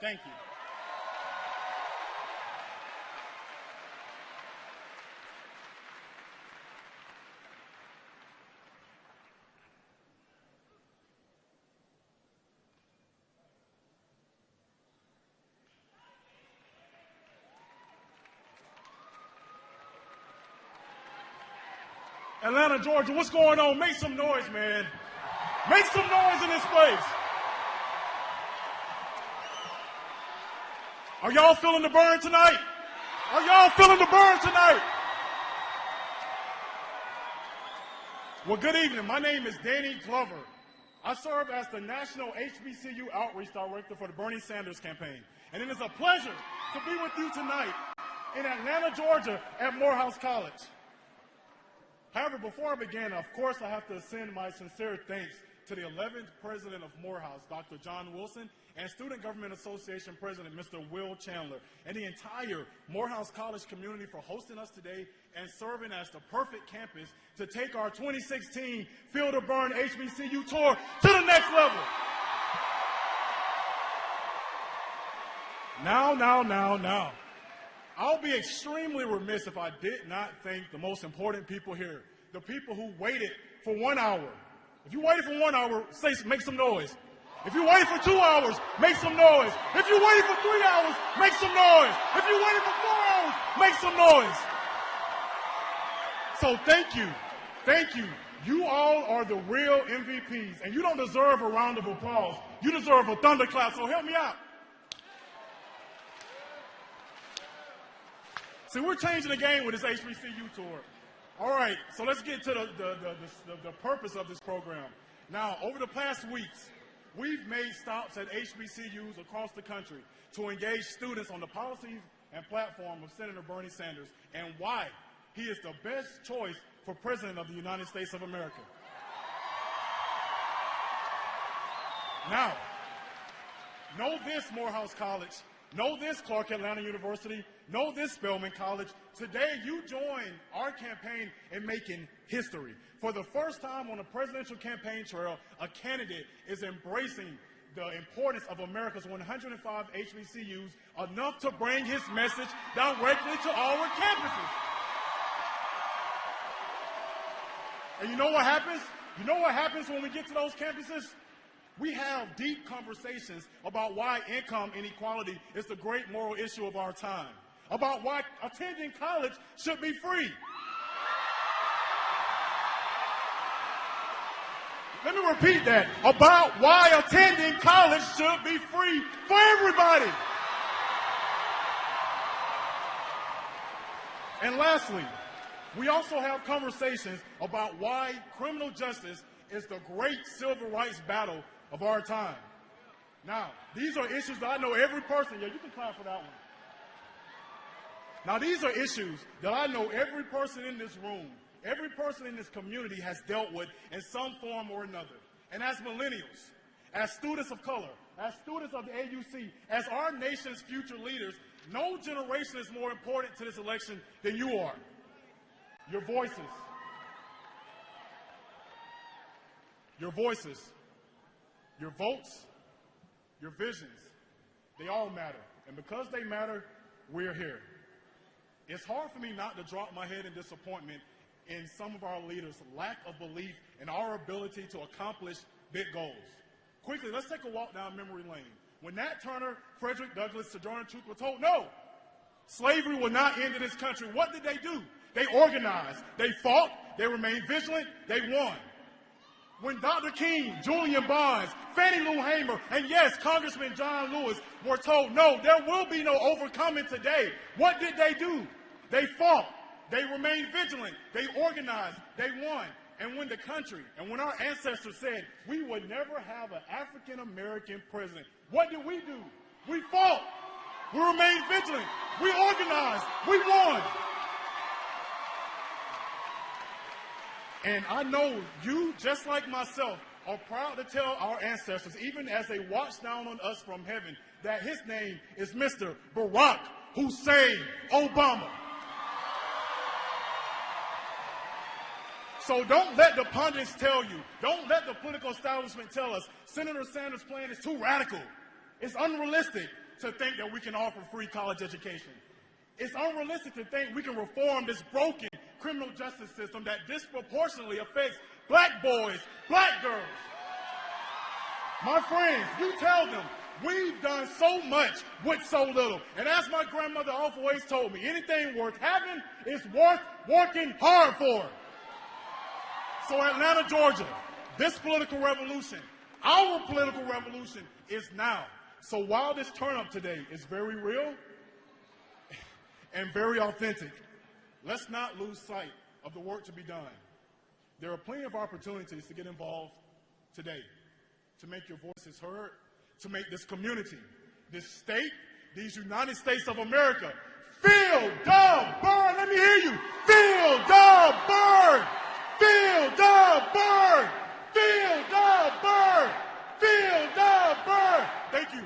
Thank you. Atlanta, Georgia, what's going on? Make some noise, man. Make some noise in this place. Are y'all feeling the burn tonight? Are y'all feeling the burn tonight? Well, good evening. My name is Danny Glover. I serve as the National HBCU Outreach Director for the Bernie Sanders campaign. And it is a pleasure to be with you tonight in Atlanta, Georgia at Morehouse College. However, before I begin, of course, I have to send my sincere thanks to the 11th president of Morehouse, Dr. John Wilson, and Student Government Association President, Mr. Will Chandler, and the entire Morehouse College community for hosting us today and serving as the perfect campus to take our 2016 Feel the Burn HBCU tour to the next level. Now. I'll be extremely remiss if I did not thank the most important people here, the people who waited for 1 hour. If you waited for 1 hour, make some noise. If you waited for 2 hours, make some noise. If you waited for 3 hours, make some noise. If you waited for 4 hours, make some noise. So thank you. Thank you. You all are the real MVPs, and you don't deserve a round of applause. You deserve a thunderclap, so help me out. See, we're changing the game with this HBCU tour. All right, so let's get to the purpose of this program. Now, over the past weeks, we've made stops at HBCUs across the country to engage students on the policies and platform of Senator Bernie Sanders and why he is the best choice for President of the United States of America. Now, know this, Morehouse College. Know this, Clark Atlanta University. Know this, Spelman College. Today, you join our campaign in making history. For the first time on the presidential campaign trail, a candidate is embracing the importance of America's 105 HBCUs enough to bring his message directly to our campuses. And you know what happens? You know what happens when we get to those campuses? We have deep conversations about why income inequality is the great moral issue of our time, about why attending college should be free. Let me repeat that, about why attending college should be free for everybody. And lastly, we also have conversations about why criminal justice is the great civil rights battle of our time. Now, these are issues that I know every person, yeah, you can clap for that one. Now, these are issues that I know every person in this room, every person in this community has dealt with in some form or another. And as millennials, as students of color, as students of the AUC, as our nation's future leaders, no generation is more important to this election than you are. Your voices. Your voices. Your votes, your visions, they all matter. And because they matter, we're here. It's hard for me not to drop my head in disappointment in some of our leaders' lack of belief in our ability to accomplish big goals. Quickly, let's take a walk down memory lane. When Nat Turner, Frederick Douglass, Sojourner Truth were told, no, slavery will not end in this country, what did they do? They organized, they fought, they remained vigilant, they won. When Dr. King, Julian Barnes, Fannie Lou Hamer, and yes, Congressman John Lewis were told, no, there will be no overcoming today, what did they do? They fought, they remained vigilant, they organized, they won. And when the country, and when our ancestors said we would never have an African-American president, what did we do? We fought, we remained vigilant, we organized, we won. And I know you, just like myself, are proud to tell our ancestors, even as they watch down on us from heaven, that his name is Mr. Barack Hussein Obama. So don't let the pundits tell you, don't let the political establishment tell us Senator Sanders' plan is too radical, it's unrealistic, to think that we can offer free college education. It's unrealistic to think we can reform this broken criminal justice system that disproportionately affects black boys, black girls. My friends, you tell them, we've done so much with so little. And as my grandmother always told me, anything worth having is worth working hard for. So Atlanta, Georgia, this political revolution, our political revolution is now. So while this turn up today is very real and very authentic, let's not lose sight of the work to be done. There are plenty of opportunities to get involved today, to make your voices heard, to make this community, this state, these United States of America, feel the burn. Let me hear you. Feel the burn. Feel the burn. Feel the burn. Feel the burn. Thank you.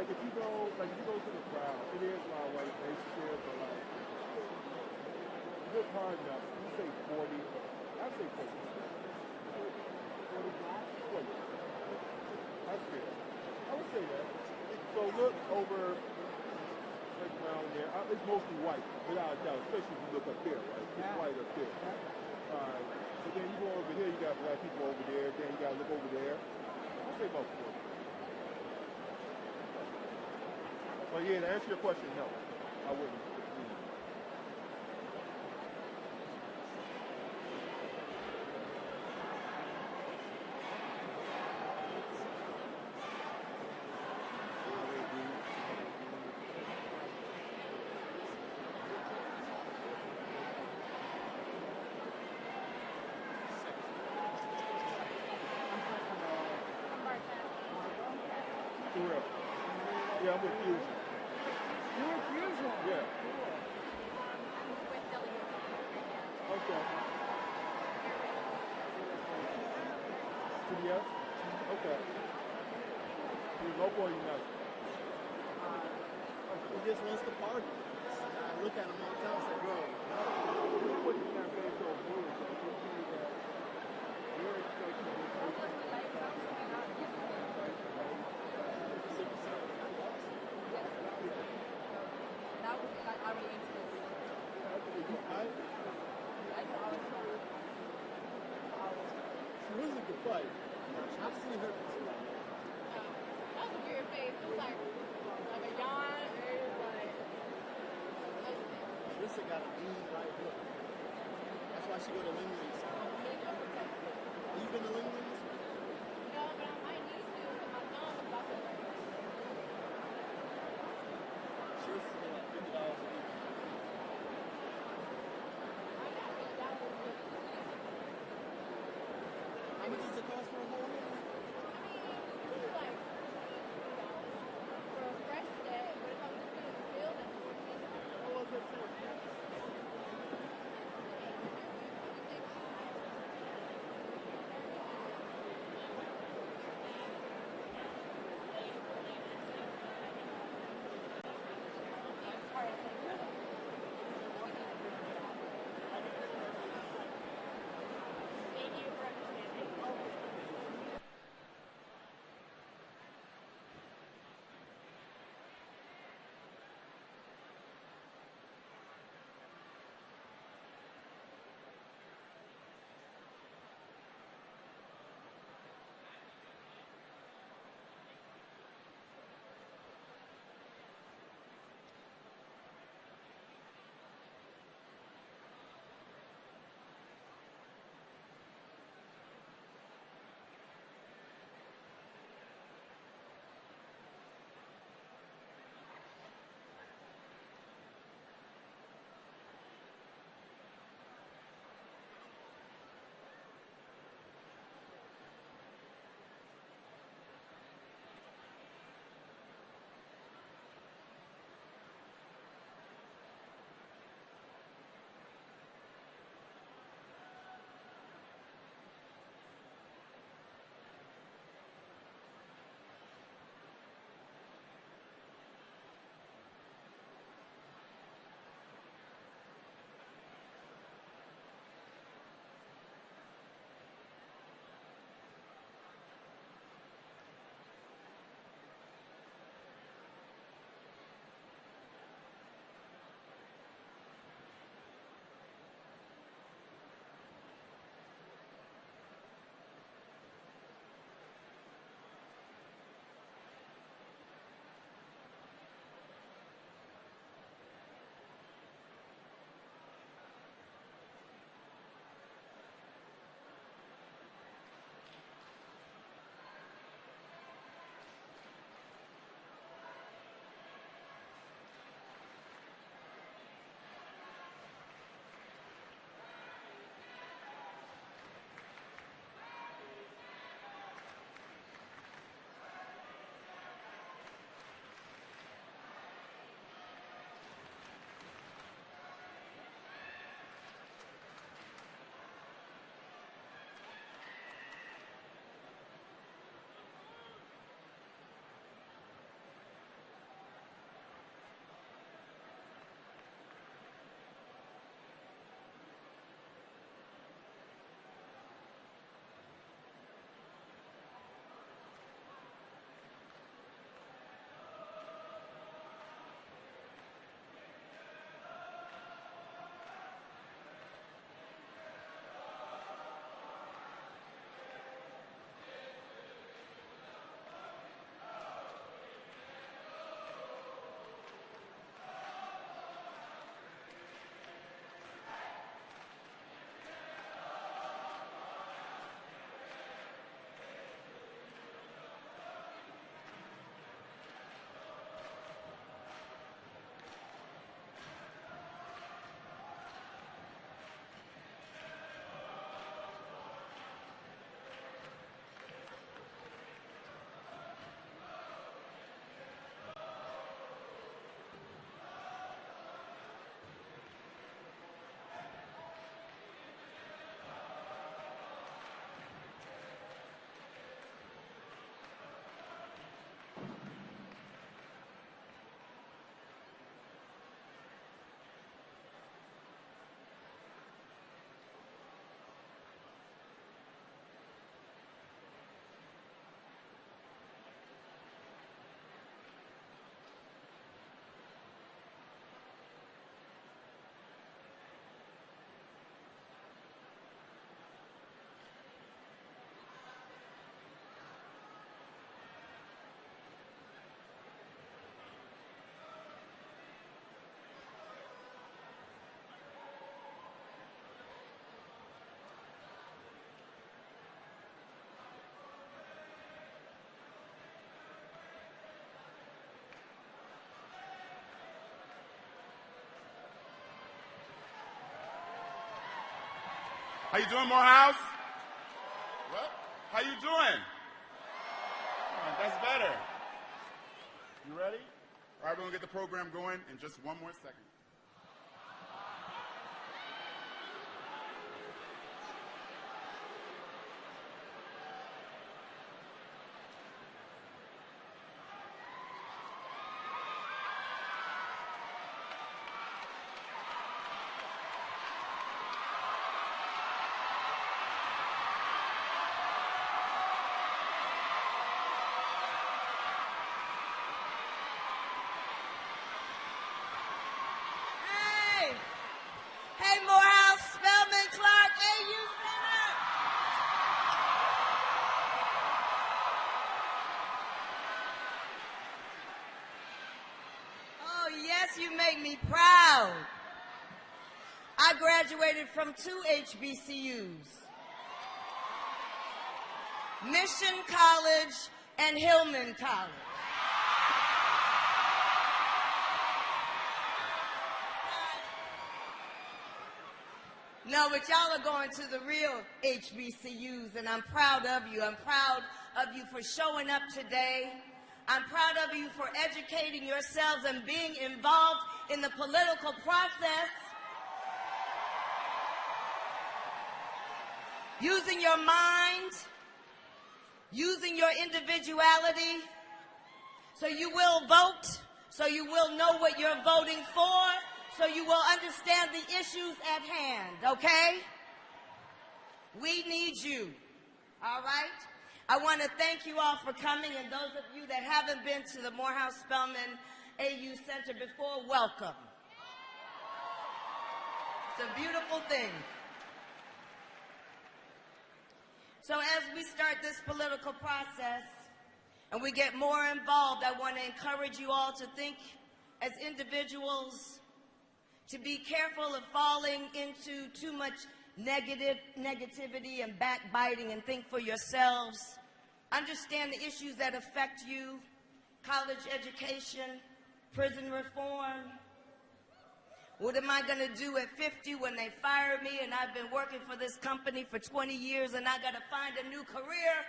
if you go to the crowd, it is a lot of white faces here, but like good part enough. You say 40, I'd say 40. 40 black? 40. That's fair. I would say that. So look over like around there. It's mostly white, without a doubt, especially if you look up there, right? It's white up there. Alright. But then you go over here, you got black people over there, then you gotta look over there. I'll say about 40. But yeah, to answer your question, no. I wouldn't. For real. Yeah, I'm with Fusion. You're with Fusion? Yeah. With W. Okay. CBS? Okay. You local or you not? He just wants to party. I look at him all the time and say, bro, You put in that big old move, but you see that you're expecting to That was like I really into it. she was a good fight. I've seen her before. That was a weird face. It was like a yawn. It was like. Trisha got a mean right hook. That's why she go to Limley's. Have you been to Limley's? No, but I might need to. My son was about to learn. Trisha's been like $50 a week. How much does it cost for a whole meal? What was it for? How you doing, Morehouse? What? How you doing? That's better. You ready? All right, we're going to get the program going in just one more second. Hey, Morehouse, Spelman, Clark, AU Center. Oh, yes, you make me proud. I graduated from 2 HBCUs, Mission College and Hillman College. No, but y'all are going to the real HBCUs, and I'm proud of you. I'm proud of you for showing up today. I'm proud of you for educating yourselves and being involved in the political process. Using your mind, using your individuality, so you will vote, so you will know what you're voting for, so you will understand the issues at hand, okay? We need you, all right? I want to thank you all for coming, and those of you that haven't been to the Morehouse Spelman AU Center before, welcome. It's a beautiful thing. So as we start this political process and we get more involved, I want to encourage you all to think as individuals, to be careful of falling into too much negativity and backbiting, and think for yourselves. Understand the issues that affect you: college education, prison reform. What am I going to do at 50 when they fire me and I've been working for this company for 20 years and I got to find a new career?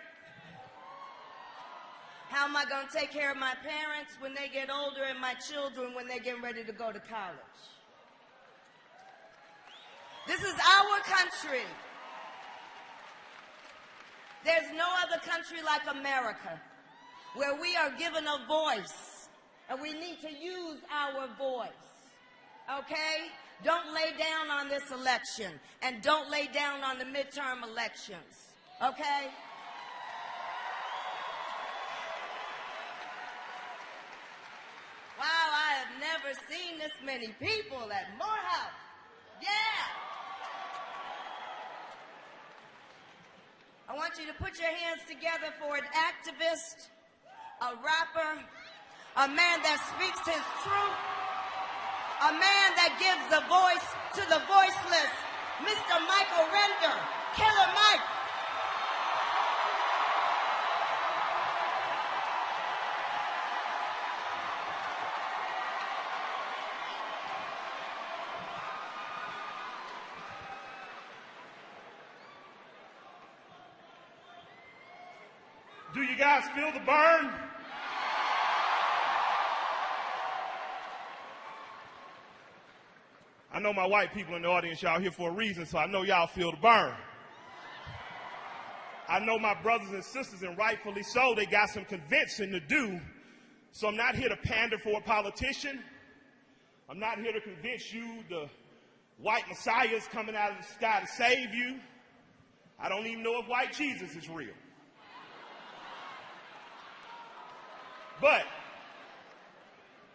How am I going to take care of my parents when they get older and my children when they're getting ready to go to college? This is our country. There's no other country like America where we are given a voice, and we need to use our voice, okay? Don't lay down on this election, and don't lay down on the midterm elections, okay? Wow, I have never seen this many people at Morehouse. Yeah! I want you to put your hands together for an activist, a rapper, a man that speaks his truth, a man that gives the voice to the voiceless, Mr. Michael Render, Killer Mike. Do you guys feel the burn? I know my white people in the audience, y'all here for a reason, so I know y'all feel the burn. I know my brothers and sisters, and rightfully so, they got some convincing to do. So I'm not here to pander for a politician. I'm not here to convince you the white messiah is coming out of the sky to save you. I don't even know if white Jesus is real.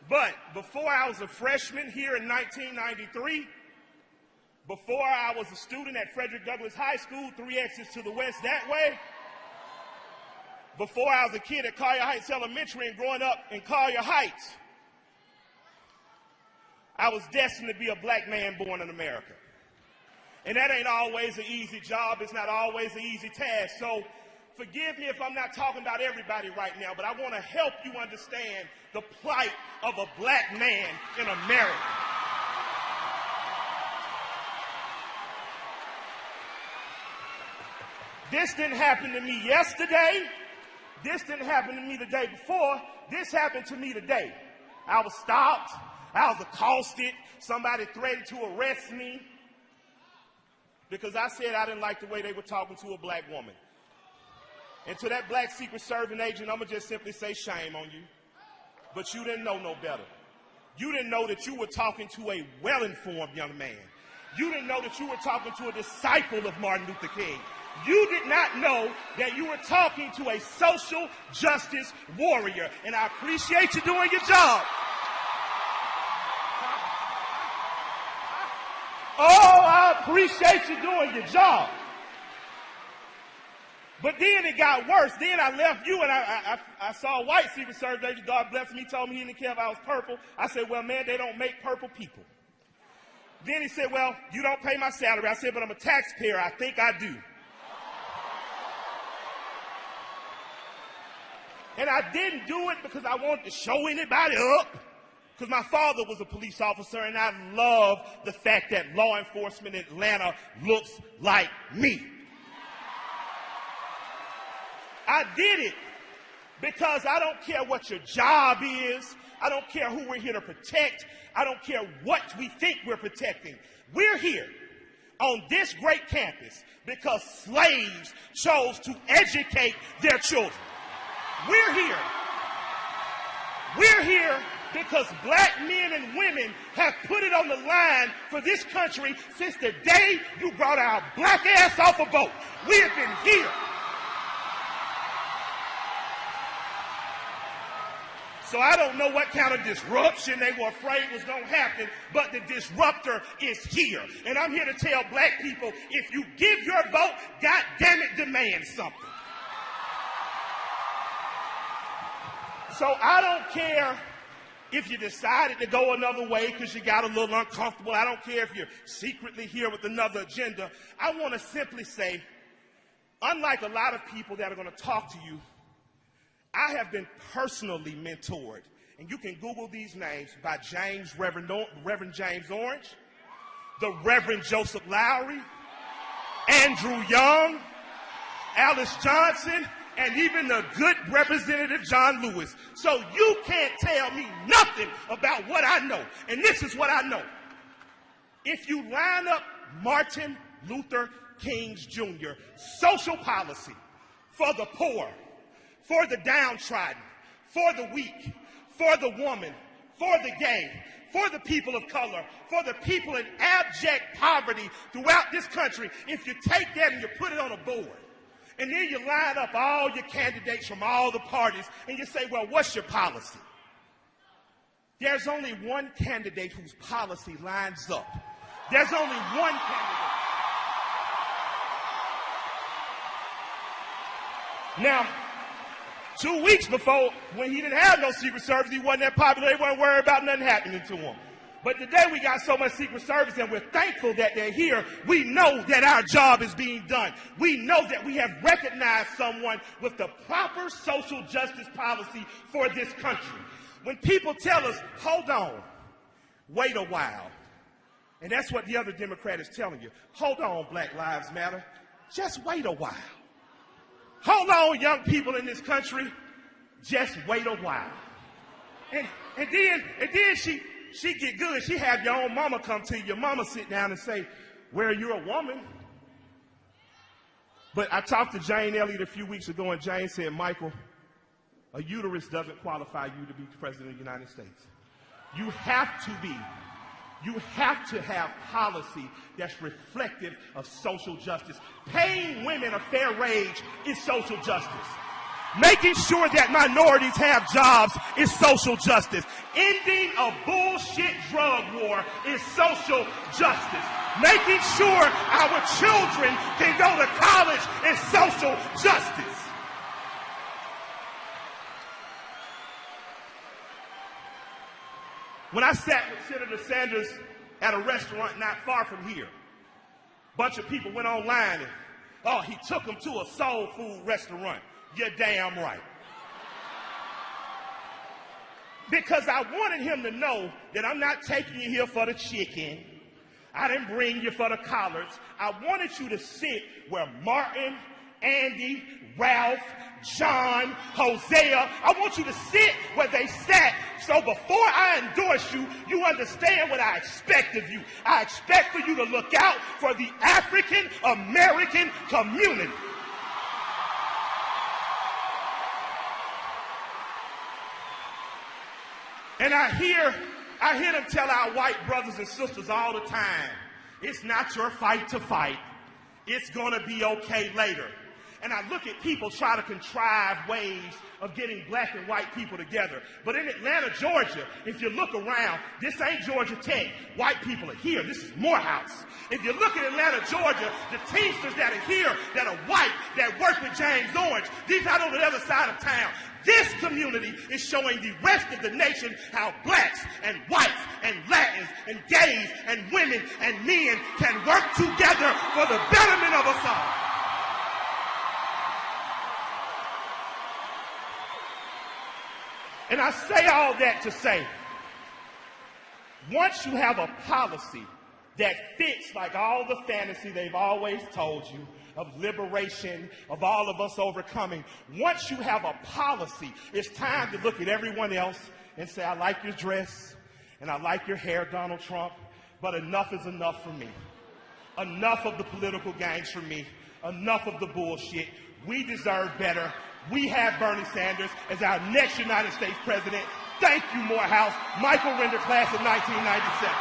But before I was a freshman here in 1993, before I was a student at Frederick Douglass High School, 3 exits to the west that way, before I was a kid at Collier Heights Elementary and growing up in Collier Heights, I was destined to be a black man born in America. And that ain't always an easy job. It's not always an easy task. So forgive me if I'm not talking about everybody right now, but I want to help you understand the plight of a black man in America. This didn't happen to me yesterday. This didn't happen to me the day before. This happened to me today. I was stopped. I was accosted. Somebody threatened to arrest me because I said I didn't like the way they were talking to a black woman. And to that black Secret Service agent, I'm going to just simply say shame on you. But you didn't know no better. You didn't know that you were talking to a well-informed young man. You didn't know that you were talking to a disciple of Martin Luther King. You did not know that you were talking to a social justice warrior. And I appreciate you doing your job. Oh, I appreciate you doing your job. But then it got worse. Then I left you and I saw a white Secret Service agent, God bless him, he told me he didn't care if I was purple. I said, well, man, they don't make purple people. Then he said, well, you don't pay my salary. I said, but I'm a taxpayer. I think I do. And I didn't do it because I wanted to show anybody up. Because my father was a police officer, and I love the fact that law enforcement in Atlanta looks like me. I did it because I don't care what your job is. I don't care who we're here to protect. I don't care what we think we're protecting. We're here on this great campus because slaves chose to educate their children. We're here. We're here because black men and women have put it on the line for this country since the day you brought our black ass off a boat. We have been here. So I don't know what kind of disruption they were afraid was going to happen, but the disruptor is here. And I'm here to tell black people, if you give your vote, God damn it, demand something. So I don't care if you decided to go another way because you got a little uncomfortable. I don't care if you're secretly here with another agenda. I want to simply say, unlike a lot of people that are going to talk to you, I have been personally mentored, and you can Google these names, by Reverend James Orange, the Reverend Joseph Lowry, Andrew Young, Alice Johnson, and even the good Representative John Lewis. So you can't tell me nothing about what I know. And this is what I know. If you line up Martin Luther King Jr. social policy for the poor, for the downtrodden, for the weak, for the woman, for the gay, for the people of color, for the people in abject poverty throughout this country, if you take that and you put it on a board, and then you line up all your candidates from all the parties, and you say, well, what's your policy? There's only one candidate whose policy lines up. There's only one candidate. Now, 2 weeks before, when he didn't have no Secret Service, he wasn't that popular, they weren't worried about nothing happening to him. But today we got so much Secret Service and we're thankful that they're here. We know that our job is being done. We know that we have recognized someone with the proper social justice policy for this country. When people tell us, hold on, wait a while, and that's what the other Democrat is telling you. Hold on, Black Lives Matter. Just wait a while. Hold on, young people in this country. Just wait a while. And then she get good. She have your own mama come to you. Your mama sit down and say, well, you're a woman. But I talked to Jane Elliott a few weeks ago, and Jane said, Michael, a uterus doesn't qualify you to be president of the United States. You have to have policy that's reflective of social justice. Paying women a fair wage is social justice. Making sure that minorities have jobs is social justice. Ending a bullshit drug war is social justice. Making sure our children can go to college is social justice. When I sat with Senator Sanders at a restaurant not far from here, a bunch of people went online and, he took them to a soul food restaurant. You're damn right. Because I wanted him to know that I'm not taking you here for the chicken. I didn't bring you for the collards. I wanted you to sit where Martin Andy, Ralph, John, Hosea. I want you to sit where they sat. So before I endorse you, you understand what I expect of you. I expect for you to look out for the African American community. And I hear them tell our white brothers and sisters all the time, it's not your fight to fight. It's going to be okay later. And I look at people try to contrive ways of getting black and white people together. But in Atlanta, Georgia, if you look around, this ain't Georgia Tech. White people are here. This is Morehouse. If you look at Atlanta, Georgia, the Teamsters that are here, that are white, that work with James Orange, these out on the other side of town. This community is showing the rest of the nation how blacks and whites and Latins and gays and women and men can work together for the betterment of us all. And I say all that to say, once you have a policy that fits like all the fantasy they've always told you of liberation, of all of us overcoming, once you have a policy, it's time to look at everyone else and say, I like your dress and I like your hair, Donald Trump, but enough is enough for me. Enough of the political games for me. Enough of the bullshit. We deserve better. We have Bernie Sanders as our next United States president. Thank you, Morehouse. Michael Render, class of 1997.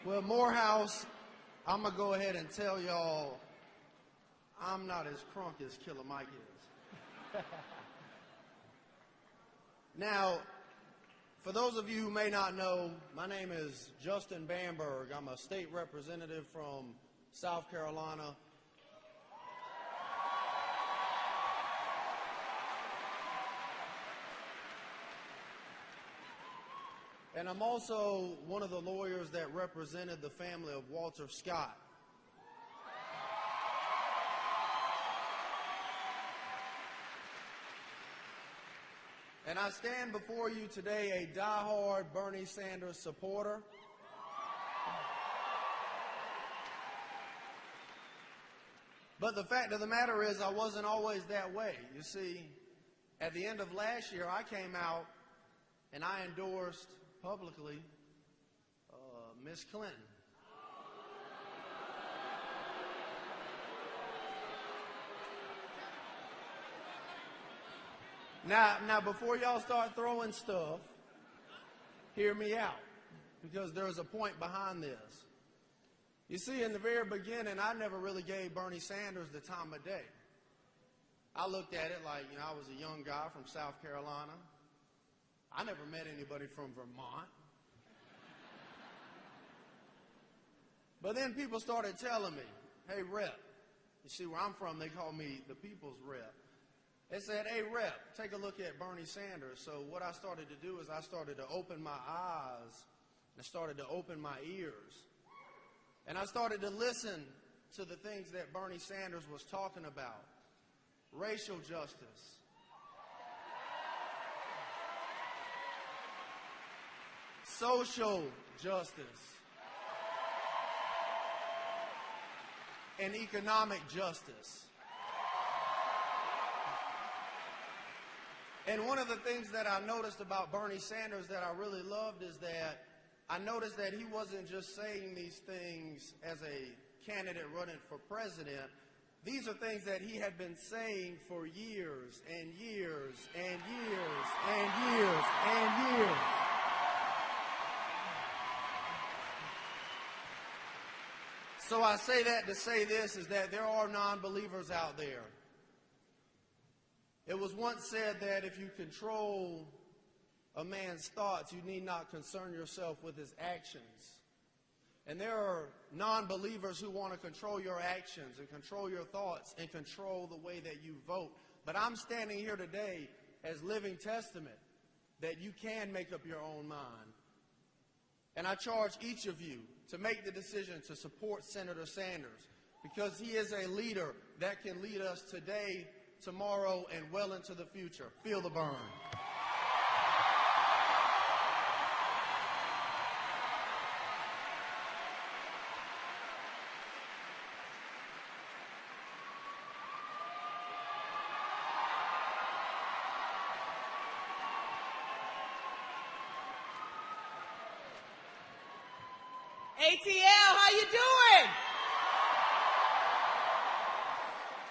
Well, Morehouse, I'm going to go ahead and tell y'all I'm not as crunk as Killer Mike is. Now, for those of you who may not know, my name is Justin Bamberg. I'm a state representative from South Carolina. And I'm also one of the lawyers that represented the family of Walter Scott. And I stand before you today a diehard Bernie Sanders supporter. But the fact of the matter is I wasn't always that way. You see, at the end of last year, I came out and I endorsed publicly Miss Clinton. Now, before y'all start throwing stuff, hear me out, because there's a point behind this. You see, in the very beginning, I never really gave Bernie Sanders the time of day. I looked at it like, I was a young guy from South Carolina. I never met anybody from Vermont. But then people started telling me, hey, Rep. You see, where I'm from, they call me the people's rep. They said, hey, Rep, take a look at Bernie Sanders. So what I started to do is I started to open my eyes and I started to open my ears. And I started to listen to the things that Bernie Sanders was talking about. Racial justice. Social justice. And economic justice. And one of the things that I noticed about Bernie Sanders that I really loved is that I noticed that he wasn't just saying these things as a candidate running for president. These are things that he had been saying for years and years and years and years and years. So I say that to say this, is that there are non-believers out there. It was once said that if you control a man's thoughts, you need not concern yourself with his actions. And there are non-believers who want to control your actions and control your thoughts and control the way that you vote. But I'm standing here today as living testament that you can make up your own mind. And I charge each of you to make the decision to support Senator Sanders because he is a leader that can lead us today, tomorrow, and well into the future. Feel the burn. ATL, how you doing?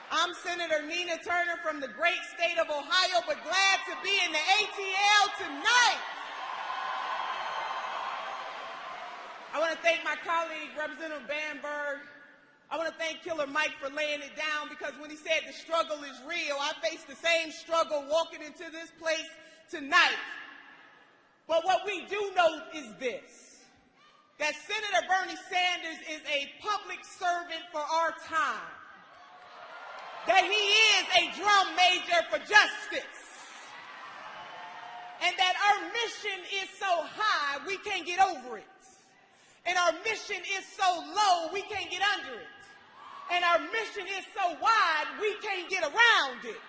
I'm Senator Nina Turner from the great state of Ohio, but glad to be in the ATL tonight. I want to thank my colleague, Representative Bamberg. I want to thank Killer Mike for laying it down because when he said the struggle is real, I faced the same struggle walking into this place tonight. But what we do know is this, that Senator Bernie Sanders is a public servant for our time, that he is a drum major for justice, and that our mission is so high we can't get over it, and our mission is so low we can't get under it, and our mission is so wide we can't get around it.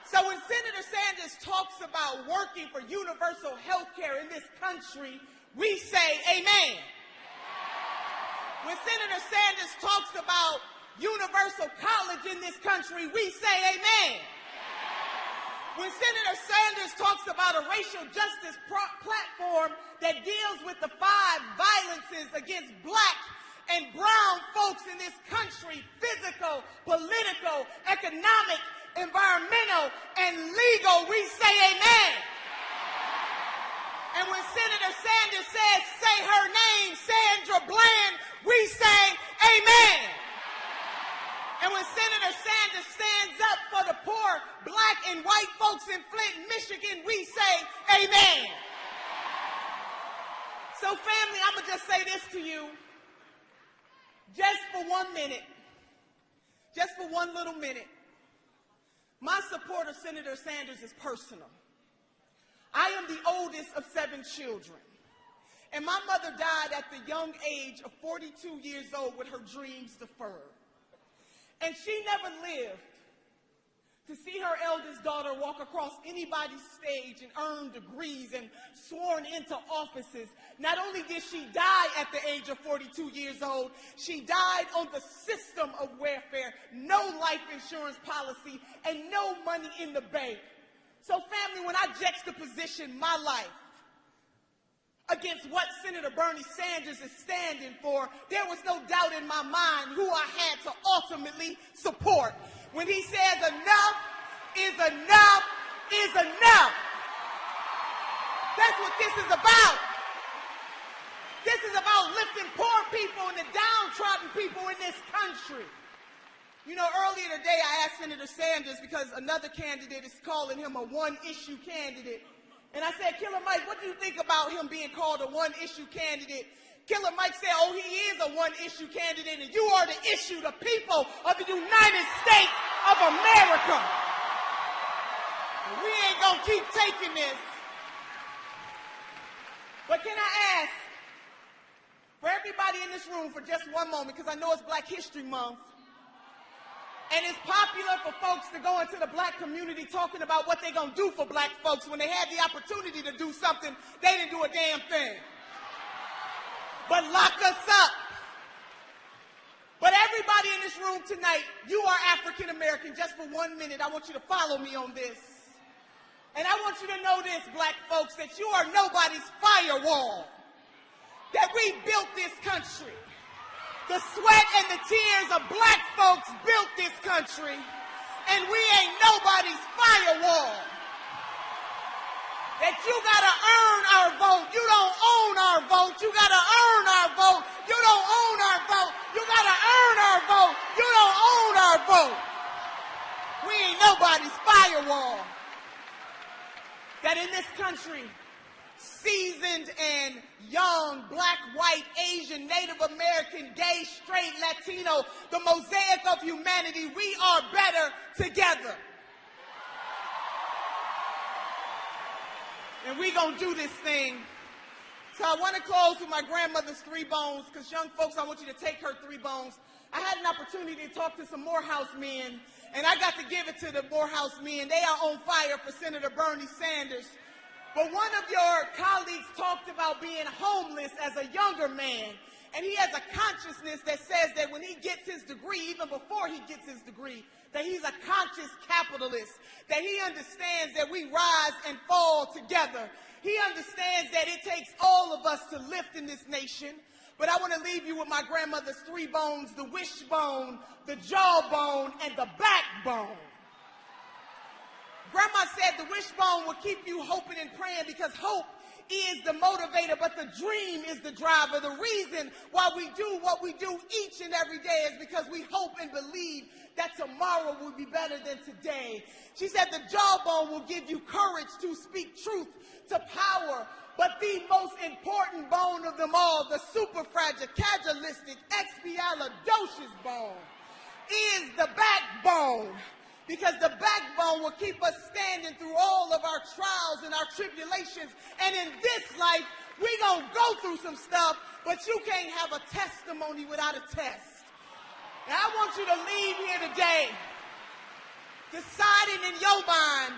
So when Senator Sanders talks about working for universal health care in this country, we say amen. When Senator Sanders talks about universal college in this country, we say amen. When Senator Sanders talks about a racial justice platform that deals with the 5 violences against black and brown folks in this country, physical, political, economic, environmental, and legal, we say amen. And when Senator Sanders says, say her name, Sandra Bland, we say amen. And when Senator Sanders stands up for the poor black and white folks in Flint, Michigan, we say amen. So family, I'm going to just say this to you, just for 1 minute, just for one little minute. My support of Senator Sanders is personal. I am the oldest of 7 children, and my mother died at the young age of 42 years old with her dreams deferred. And she never lived to see her eldest daughter walk across anybody's stage and earn degrees and sworn into offices. Not only did she die at the age of 42 years old, she died on the system of welfare, no life insurance policy, and no money in the bank. So family, when I juxtaposition my life against what Senator Bernie Sanders is standing for, there was no doubt in my mind who I had to ultimately support. When he says enough is enough is enough. That's what this is about. This is about lifting poor people and the downtrodden people in this country. You know, earlier today I asked Senator Sanders, because another candidate is calling him a one-issue candidate, and I said, Killer Mike, what do you think about him being called a one-issue candidate? Killer Mike said, oh, he is a one-issue candidate, and you are the issue, the people of the United States of America. And we ain't gonna keep taking this. But can I ask for everybody in this room for just one moment, because I know it's Black History Month, and it's popular for folks to go into the black community talking about what they're going to do for black folks when they had the opportunity to do something, they didn't do a damn thing. But lock us up. But everybody in this room tonight, you are African American. Just for 1 minute, I want you to follow me on this. And I want you to know this, black folks, that you are nobody's firewall. That we built this country. The sweat and the tears of black folks built this country, and we ain't nobody's firewall. That you gotta earn our vote. You don't own our vote. You gotta earn our vote. You don't own our vote. You gotta earn our vote. You don't own our vote. We ain't nobody's firewall. That in this country, seasoned and young, black, white, Asian, Native American, gay, straight, Latino, the mosaic of humanity, we are better together. And we gonna do this thing So I want to close with my grandmother's 3 bones, because young folks, I want you to take her 3 bones. I had an opportunity to talk to some Morehouse men, and I got to give it to the Morehouse men. They are on fire for Senator Bernie Sanders. But one of your colleagues talked about being homeless as a younger man, and he has a consciousness that says that when he gets his degree, even before he gets his degree, that he's a conscious capitalist, that he understands that we rise and fall together. He understands that it takes all of us to lift in this nation. But I want to leave you with my grandmother's 3 bones: the wishbone, the jawbone, and the backbone. Grandma said the wishbone will keep you hoping and praying, because hope is the motivator, but the dream is the driver. The reason why we do what we do each and every day is because we hope and believe that tomorrow will be better than today. She said the jawbone will give you courage to speak truth to power. But the most important bone of them all, the superfragilistic expialidocious bone, is the backbone. Because the backbone will keep us standing through all of our trials and our tribulations. And in this life, we're going to go through some stuff, but you can't have a testimony without a test. And I want you to leave here today deciding in your mind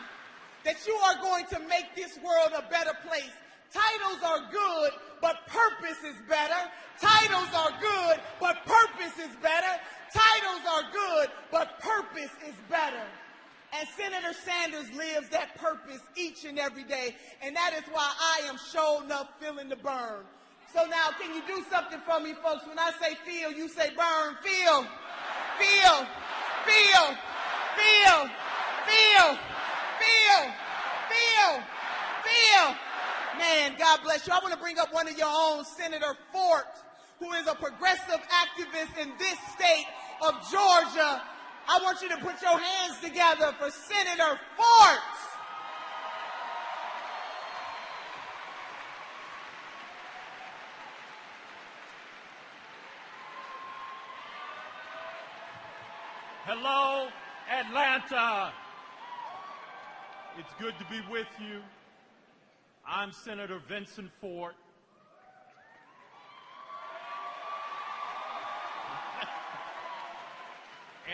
that you are going to make this world a better place. Titles are good, but purpose is better. Titles are good, but purpose is better. Titles are good, but purpose is better. And Senator Sanders lives that purpose each and every day. And that is why I am sure enough feeling the burn. So now, can you do something for me, folks? When I say feel, you say burn. Feel. Feel. Feel. Feel. Feel. Feel. Feel. Feel. Man, God bless you. I want to bring up one of your own, Senator Fort, who is a progressive activist in this state of Georgia. I want you to put your hands together for Senator Fort. Hello, Atlanta. It's good to be with you. I'm Senator Vincent Fort.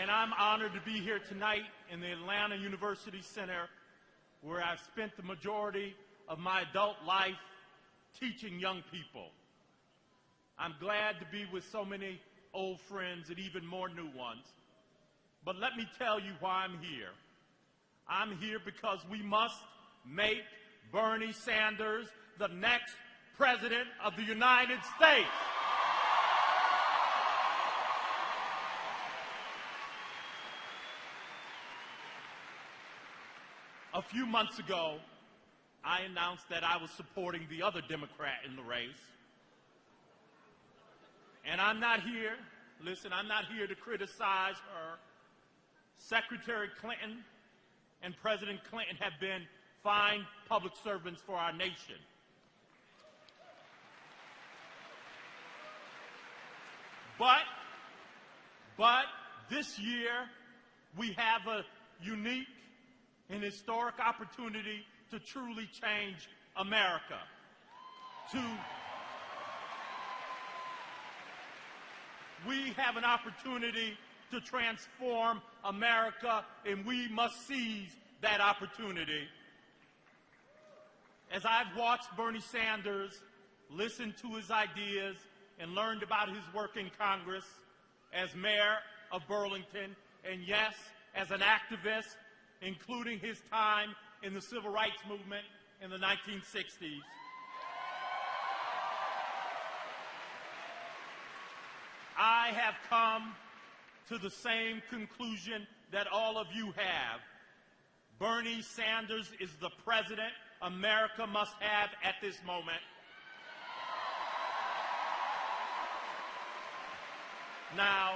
And I'm honored to be here tonight in the Atlanta University Center, where I've spent the majority of my adult life teaching young people. I'm glad to be with so many old friends and even more new ones. But let me tell you why I'm here. I'm here because we must make Bernie Sanders the next President of the United States. A few months ago, I announced that I was supporting the other Democrat in the race. And I'm not here, listen, I'm not here to criticize her. Secretary Clinton and President Clinton have been fine public servants for our nation. But this year, we have a unique and historic opportunity to truly change America. We have an opportunity to transform America, and we must seize that opportunity. As I've watched Bernie Sanders, listened to his ideas, and learned about his work in Congress as mayor of Burlington, and yes, as an activist, including his time in the civil rights movement in the 1960s. I have come to the same conclusion that all of you have. Bernie Sanders is the president America must have at this moment. Now,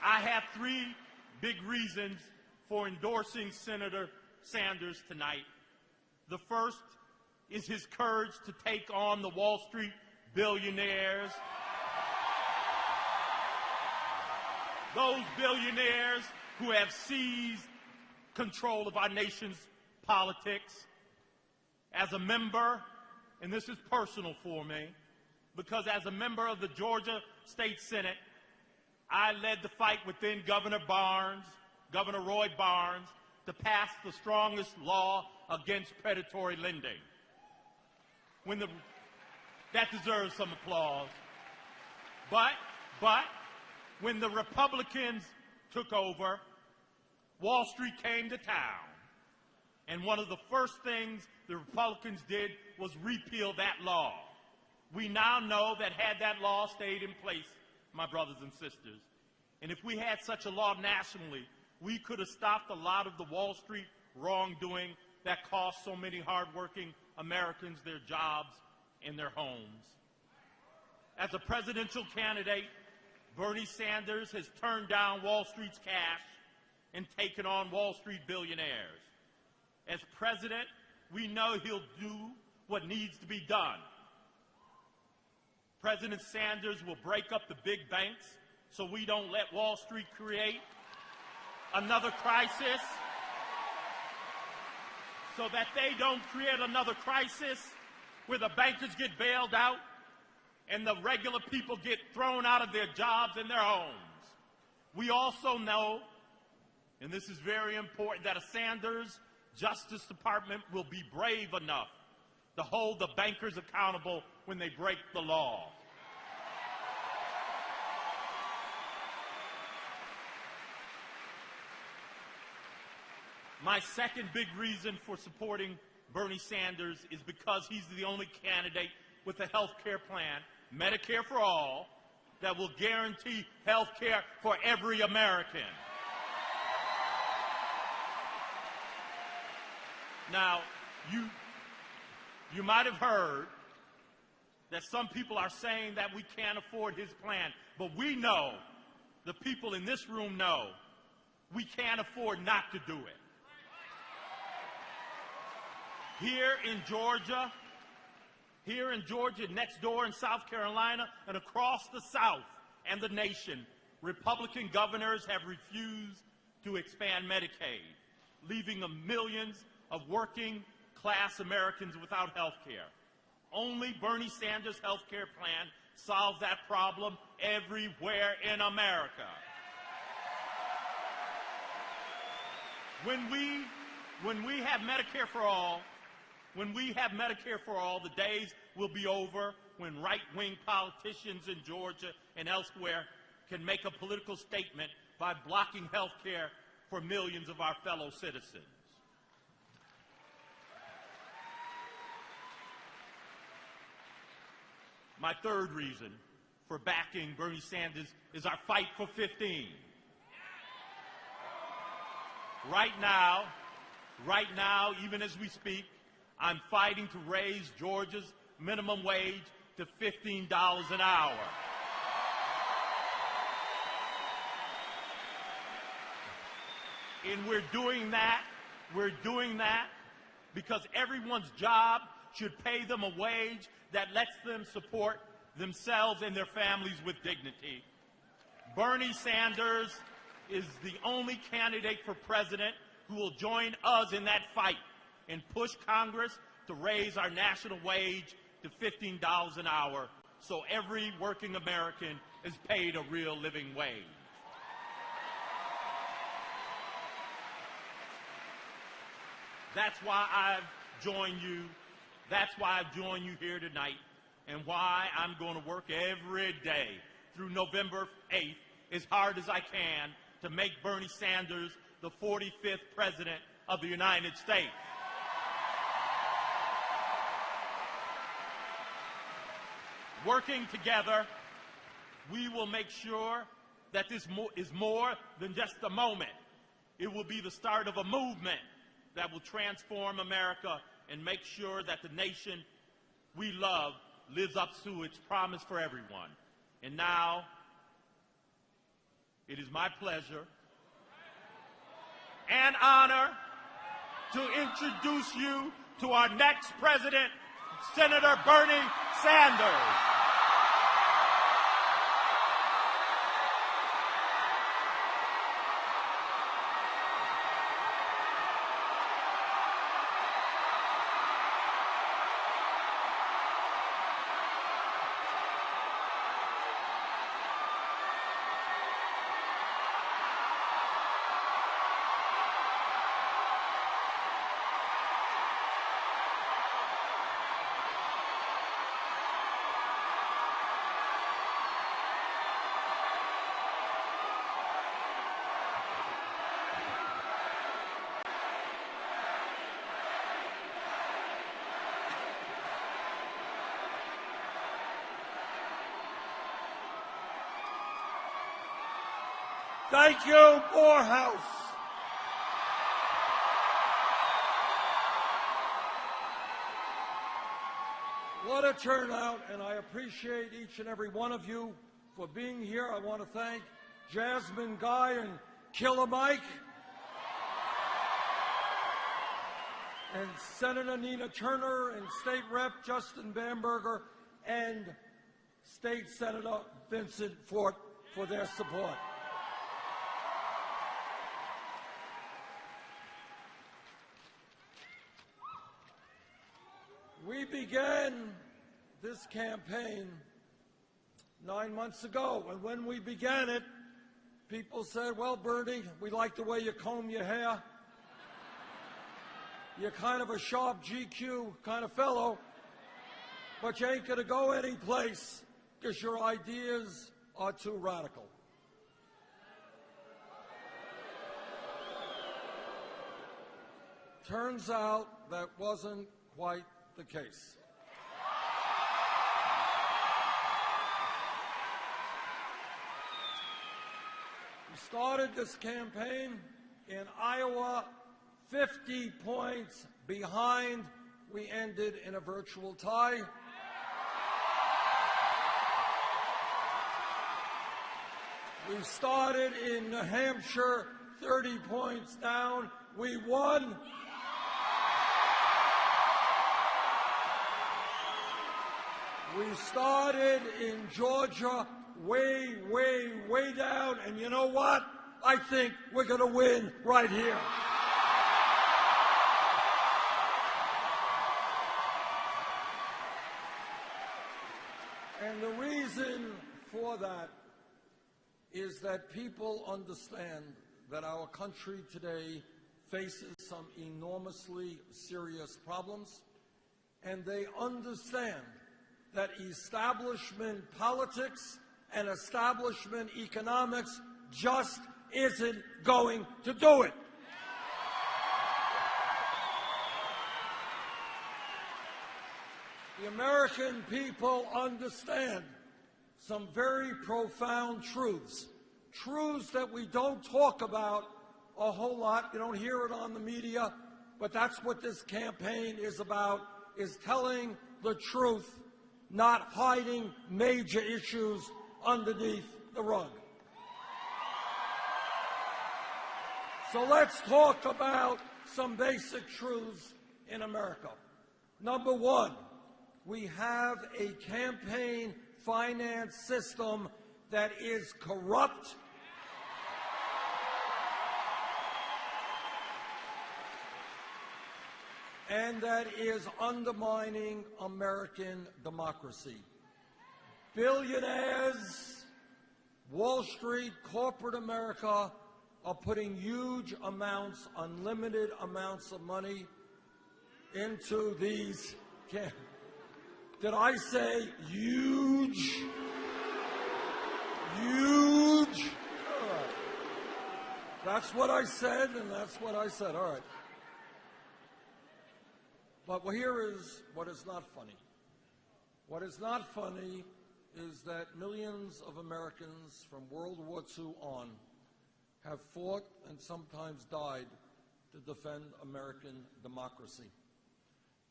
I have 3 big reasons for endorsing Senator Sanders tonight. The first is his courage to take on the Wall Street billionaires. Those billionaires who have seized control of our nation's politics. As a member and this is personal for me, because as a member of the Georgia State Senate, I led the fight within Governor Roy Barnes, to pass the strongest law against predatory lending. That deserves some applause. But when the Republicans took over, Wall Street came to town. And one of the first things the Republicans did was repeal that law. We now know that had that law stayed in place, my brothers and sisters, and if we had such a law nationally, we could have stopped a lot of the Wall Street wrongdoing that cost so many hardworking Americans their jobs and their homes. As a presidential candidate, Bernie Sanders has turned down Wall Street's cash and taken on Wall Street billionaires. As president, we know he'll do what needs to be done. President Sanders will break up the big banks so we don't let Wall Street create another crisis, so that they don't create another crisis where the bankers get bailed out and the regular people get thrown out of their jobs and their homes. We also know, and this is very important, that a Sanders Justice Department will be brave enough to hold the bankers accountable when they break the law. My second big reason for supporting Bernie Sanders is because he's the only candidate with a health care plan, Medicare for all, that will guarantee health care for every American. Now, you might have heard that some people are saying that we can't afford his plan, but we know, the people in this room know, we can't afford not to do it. Here in Georgia, next door in South Carolina, and across the South and the nation, Republican governors have refused to expand Medicaid, leaving millions of working class Americans without health care. Only Bernie Sanders' health care plan solves that problem everywhere in America. When we have Medicare for all, the days will be over when right-wing politicians in Georgia and elsewhere can make a political statement by blocking health care for millions of our fellow citizens. My third reason for backing Bernie Sanders is our fight for 15. Right now, even as we speak, I'm fighting to raise Georgia's minimum wage to $15 an hour. And we're doing that because everyone's job should pay them a wage that lets them support themselves and their families with dignity. Bernie Sanders is the only candidate for president who will join us in that fight and push Congress to raise our national wage to $15 an hour so every working American is paid a real living wage. That's why I've joined you. That's why I've joined you here tonight, and why I'm going to work every day through November 8th as hard as I can to make Bernie Sanders the 45th President of the United States. Working together, we will make sure that this is more than just a moment. It will be the start of a movement that will transform America and make sure that the nation we love lives up to its promise for everyone. And now, it is my pleasure and honor to introduce you to our next president, Senator Bernie Sanders. Thank you, Morehouse. What a turnout, and I appreciate each and every one of you for being here. I want to thank Jasmine Guy and Killer Mike, and Senator Nina Turner, and State Rep Justin Bamberger, and State Senator Vincent Fort for their support. We began this campaign 9 months ago, and when we began it, people said, well, Bernie, we like the way you comb your hair. You're kind of a sharp GQ kind of fellow, but you ain't going to go anyplace because your ideas are too radical. Turns out that wasn't quite the case. We started this campaign in Iowa 50 points behind. We ended in a virtual tie. We started in New Hampshire 30 points down. We won. We started in Georgia way, way, way down, and you know what? I think we're going to win right here. And the reason for that is that people understand that our country today faces some enormously serious problems, and they understand that establishment politics and establishment economics just isn't going to do it. The American people understand some very profound truths, truths that we don't talk about a whole lot. You don't hear it on the media, but that's what this campaign is about, is telling the truth, not hiding major issues underneath the rug. So let's talk about some basic truths in America. Number one, we have a campaign finance system that is corrupt, and that is undermining American democracy. Billionaires, Wall Street, corporate America are putting huge amounts, unlimited amounts of money into these campaigns. Did I say huge? Huge? All right. That's what I said, and that's what I said. All right. But here is what is not funny. What is not funny is that millions of Americans from World War II on have fought and sometimes died to defend American democracy.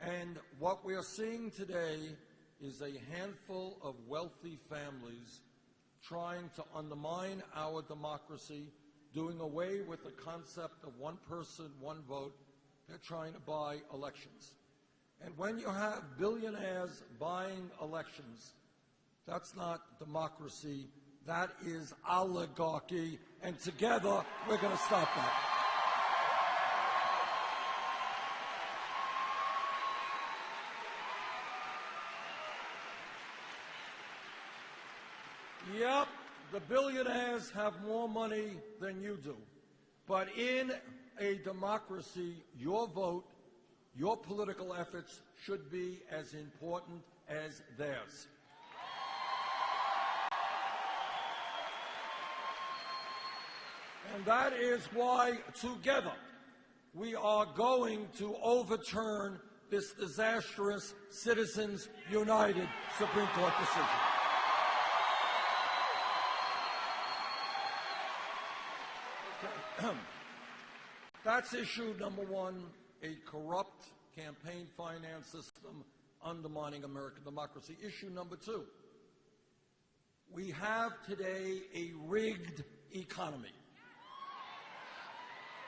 And what we are seeing today is a handful of wealthy families trying to undermine our democracy, doing away with the concept of one person, one vote. They're trying to buy elections. And when you have billionaires buying elections, that's not democracy, that is oligarchy, and together we're going to stop that. Yep, the billionaires have more money than you do. But in a democracy, your vote, your political efforts should be as important as theirs. And that is why, together, we are going to overturn this disastrous Citizens United Supreme Court decision. That's issue number one, a corrupt campaign finance system undermining American democracy. Issue number two, we have today a rigged economy.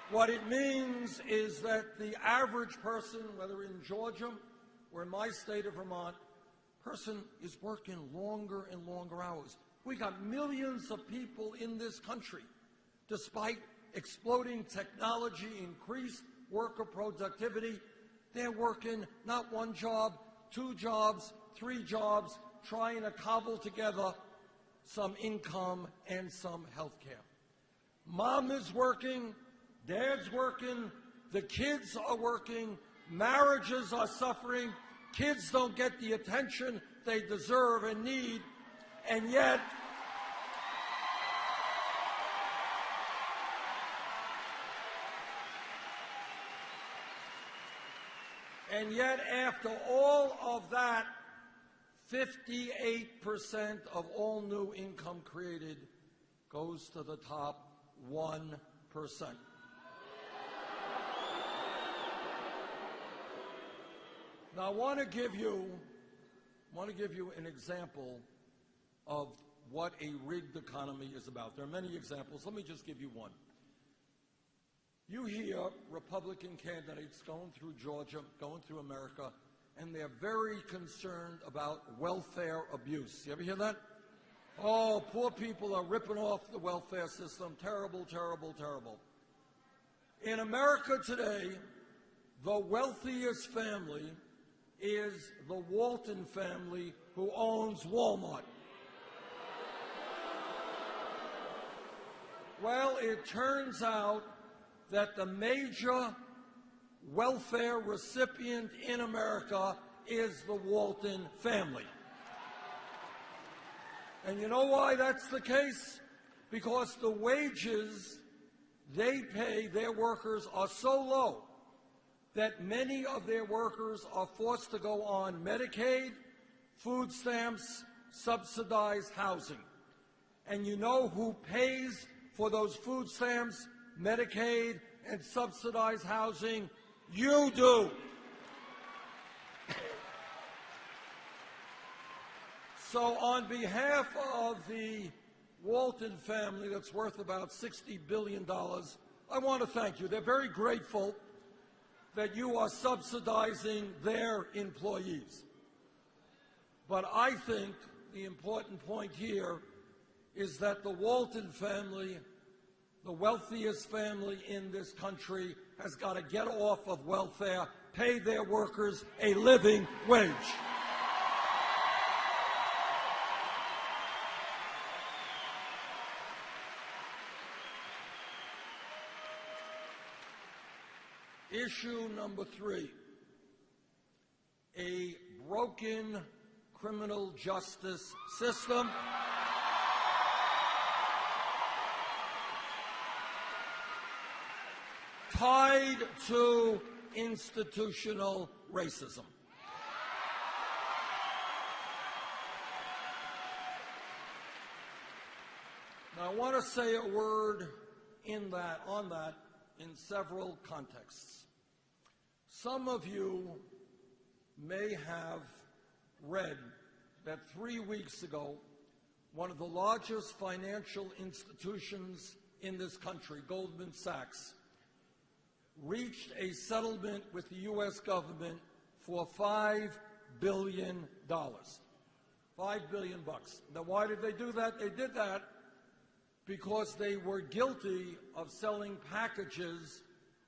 What it means is that the average person, whether in Georgia or in my state of Vermont, person is working longer and longer hours. We got millions of people in this country, despite exploding technology, increased worker productivity, they're working not one job, 2 jobs, 3 jobs, trying to cobble together some income and some health care. Mom is working, dad's working, the kids are working, marriages are suffering, kids don't get the attention they deserve and need, and yet after all of that, 58% of all new income created goes to the top 1%. Now, I want to give you an example of what a rigged economy is about. There are many examples. Let me just give you one. You hear Republican candidates going through Georgia, going through America, and they're very concerned about welfare abuse. You ever hear that? Oh, poor people are ripping off the welfare system. Terrible, terrible, terrible. In America today, the wealthiest family is the Walton family who owns Walmart. Well, it turns out that the major welfare recipient in America is the Walton family. And you know why that's the case? Because the wages they pay their workers are so low that many of their workers are forced to go on Medicaid, food stamps, subsidized housing. And you know who pays for those food stamps, Medicaid, and subsidized housing? You do. So on behalf of the Walton family, that's worth about $60 billion, I want to thank you. They're very grateful that you are subsidizing their employees. But I think the important point here is that the Walton family, the wealthiest family in this country, has got to get off of welfare, pay their workers a living wage. Issue number 3, a broken criminal justice system tied to institutional racism. Now, I want to say a word on that in several contexts. Some of you may have read that 3 weeks ago, one of the largest financial institutions in this country, Goldman Sachs, reached a settlement with the U.S. government for $5 billion. $5 billion. Now, why did they do that? They did that because they were guilty of selling packages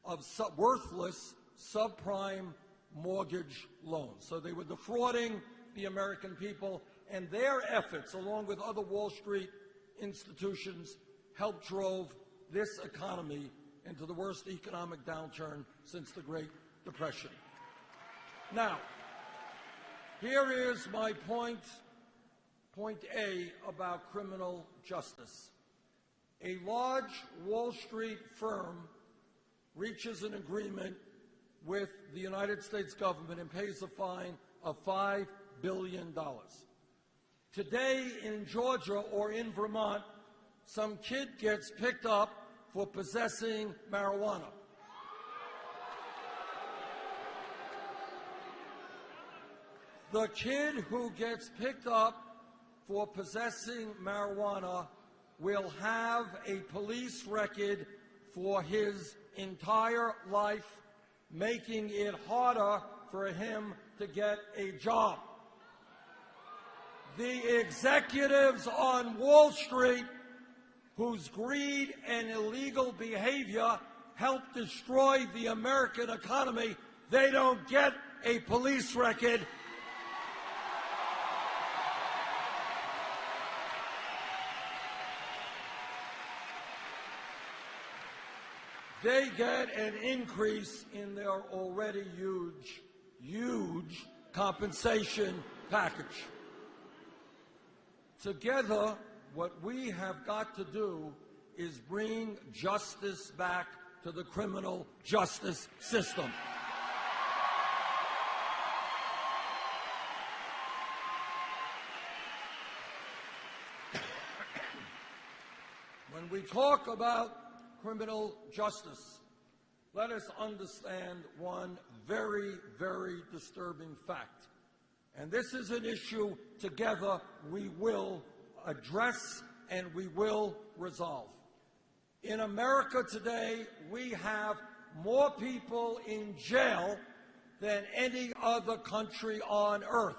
of worthless subprime mortgage loans. So they were defrauding the American people, and their efforts, along with other Wall Street institutions, helped drove this economy into the worst economic downturn since the Great Depression. Now, here is my point A about criminal justice. A large Wall Street firm reaches an agreement with the United States government and pays a fine of $5 billion. Today in Georgia or in Vermont, some kid gets picked up for possessing marijuana. The kid who gets picked up for possessing marijuana will have a police record for his entire life, making it harder for him to get a job. The executives on Wall Street, whose greed and illegal behavior help destroy the American economy, they don't get a police record. They get an increase in their already huge compensation package. Together, what we have got to do is bring justice back to the criminal justice system. When we talk about criminal justice, let us understand one very, very disturbing fact. And this is an issue together we will address and we will resolve. In America today, we have more people in jail than any other country on earth.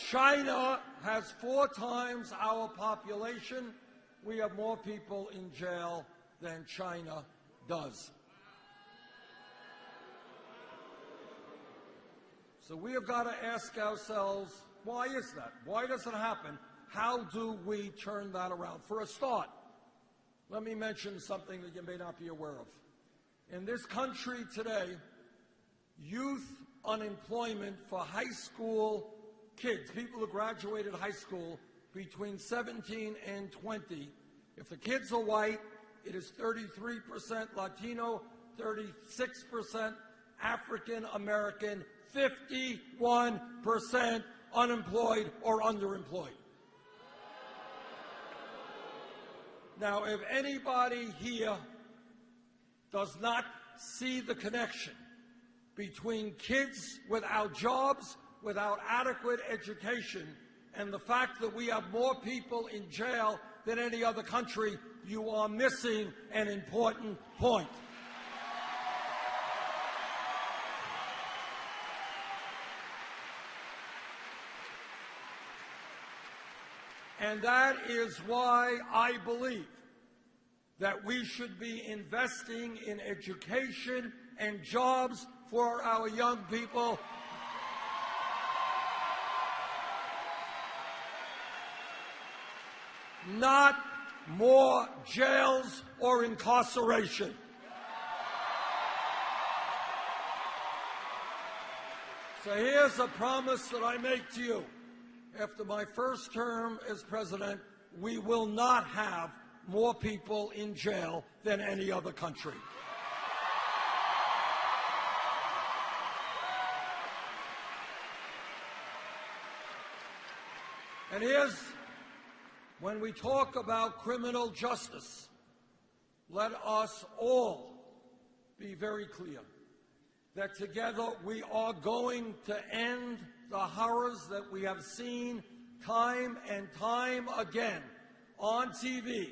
China has 4 times our population. We have more people in jail than China does. So we have got to ask ourselves, why is that? Why does it happen? How do we turn that around? For a start, let me mention something that you may not be aware of. In this country today, youth unemployment for high school kids, people who graduated high school between 17 and 20, if the kids are white, it is 33% Latino, 36% African American, 51% unemployed or underemployed. Now, if anybody here does not see the connection between kids without jobs, without adequate education, and the fact that we have more people in jail than any other country, you are missing an important point. And that is why I believe that we should be investing in education and jobs for our young people. Not more jails or incarceration. So here's a promise that I make to you. After my first term as president, we will not have more people in jail than any other country. And here's, when we talk about criminal justice, let us all be very clear that together we are going to end the horrors that we have seen time and time again on TV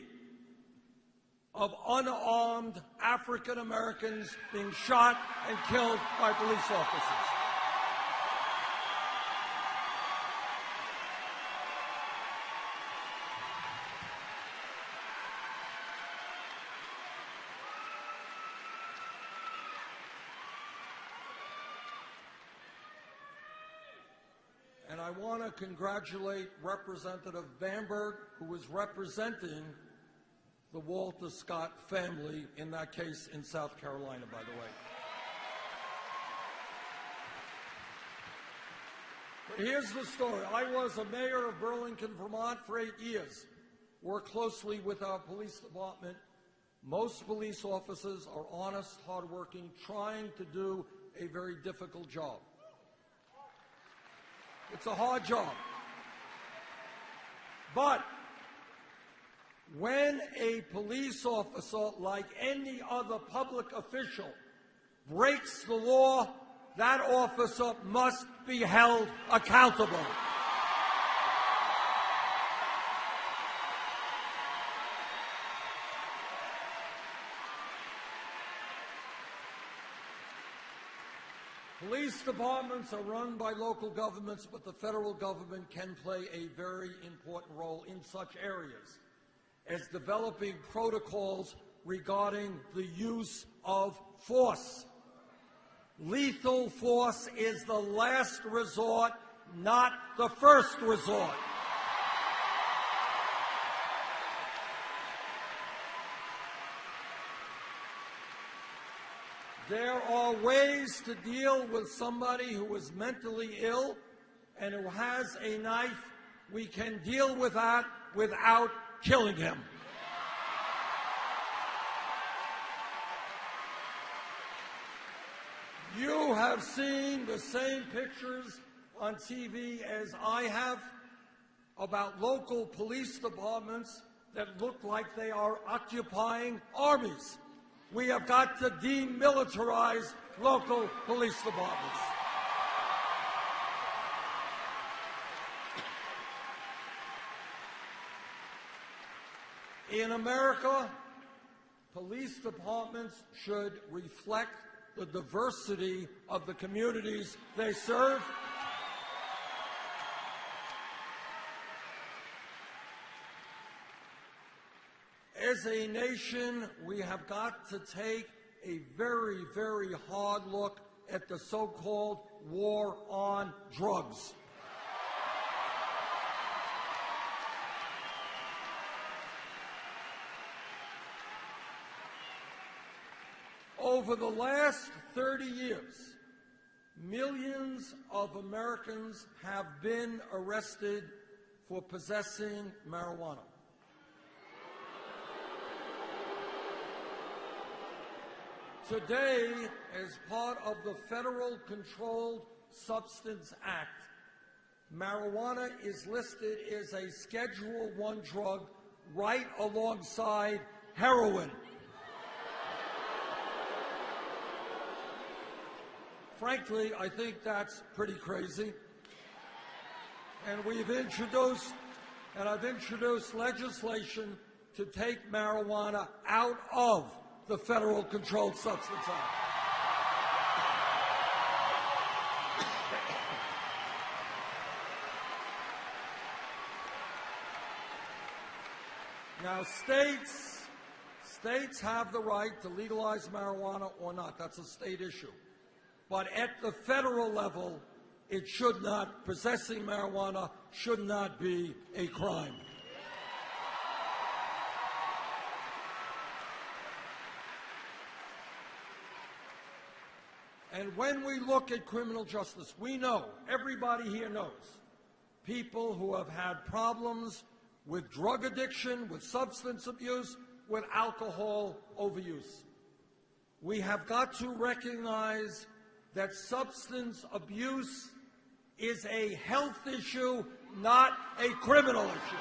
of unarmed African Americans being shot and killed by police officers. And I want to congratulate Representative Bamberg, who is representing the Walter Scott family in that case in South Carolina, by the way. But here's the story. I was a mayor of Burlington, Vermont for 8 years. Worked closely with our police department. Most police officers are honest, hardworking, trying to do a very difficult job. It's a hard job. But When a police officer, like any other public official, breaks the law, that officer must be held accountable. Police departments are run by local governments, but the federal government can play a very important role in such areas as developing protocols regarding the use of force. Lethal force is the last resort, not the first resort. There are ways to deal with somebody who is mentally ill and who has a knife. We can deal with that without killing him. You have seen the same pictures on TV as I have about local police departments that look like they are occupying armies. We have got to demilitarize local police departments. In America, police departments should reflect the diversity of the communities they serve. As a nation, we have got to take a very, very hard look at the so-called war on drugs. Over the last 30 years, millions of Americans have been arrested for possessing marijuana. Today, as part of the Federal Controlled Substance Act, marijuana is listed as a Schedule I drug right alongside heroin. Frankly, I think that's pretty crazy. And I've introduced legislation to take marijuana out of the Federal Controlled Substance Act. Now, states have the right to legalize marijuana or not. That's a state issue. But at the federal level, it should not, possessing marijuana should not be a crime. And when we look at criminal justice, we know, everybody here knows, people who have had problems with drug addiction, with substance abuse, with alcohol overuse. We have got to recognize that substance abuse is a health issue, not a criminal issue.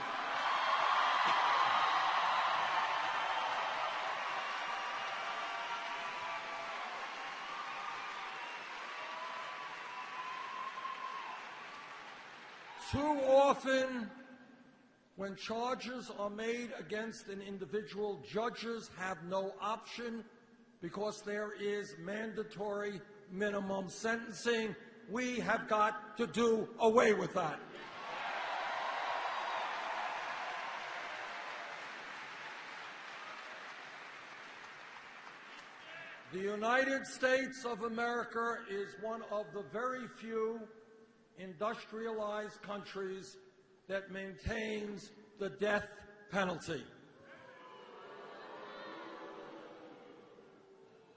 Too often, when charges are made against an individual, judges have no option because there is mandatory minimum sentencing. We have got to do away with that. The United States of America is one of the very few industrialized countries that maintains the death penalty.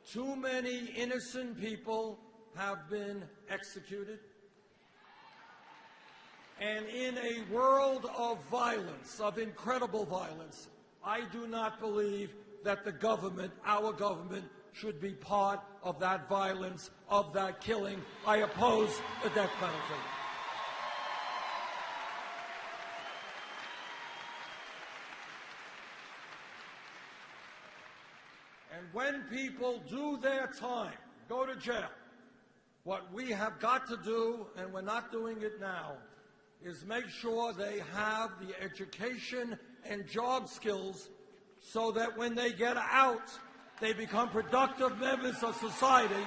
Too many innocent people have been executed. And in a world of violence, of incredible violence, I do not believe that the government, our government, should be part of that violence, of that killing. I oppose the death penalty. And when people do their time, go to jail, what we have got to do, and we're not doing it now, is make sure they have the education and job skills so that when they get out, they become productive members of society.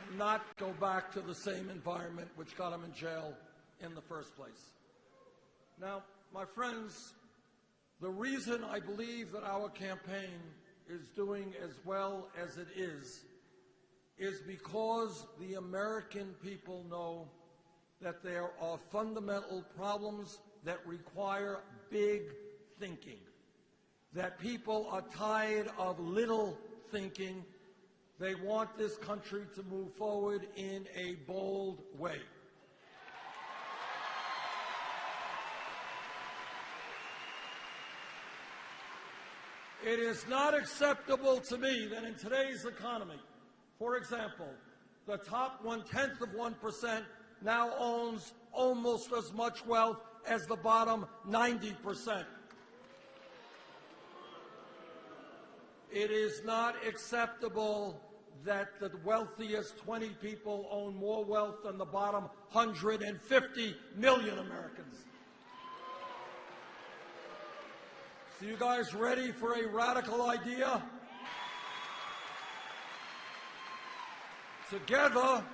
And not go back to the same environment which got them in jail in the first place. Now, my friends, the reason I believe that our campaign is doing as well as it is because the American people know that there are fundamental problems that require big thinking, that people are tired of little thinking. They want this country to move forward in a bold way. It is not acceptable to me that in today's economy, for example, the top 1/10 of 1% now owns almost as much wealth as the bottom 90%. It is not acceptable that the wealthiest 20 people own more wealth than the bottom 150 million Americans. So you guys ready for a radical idea? Together,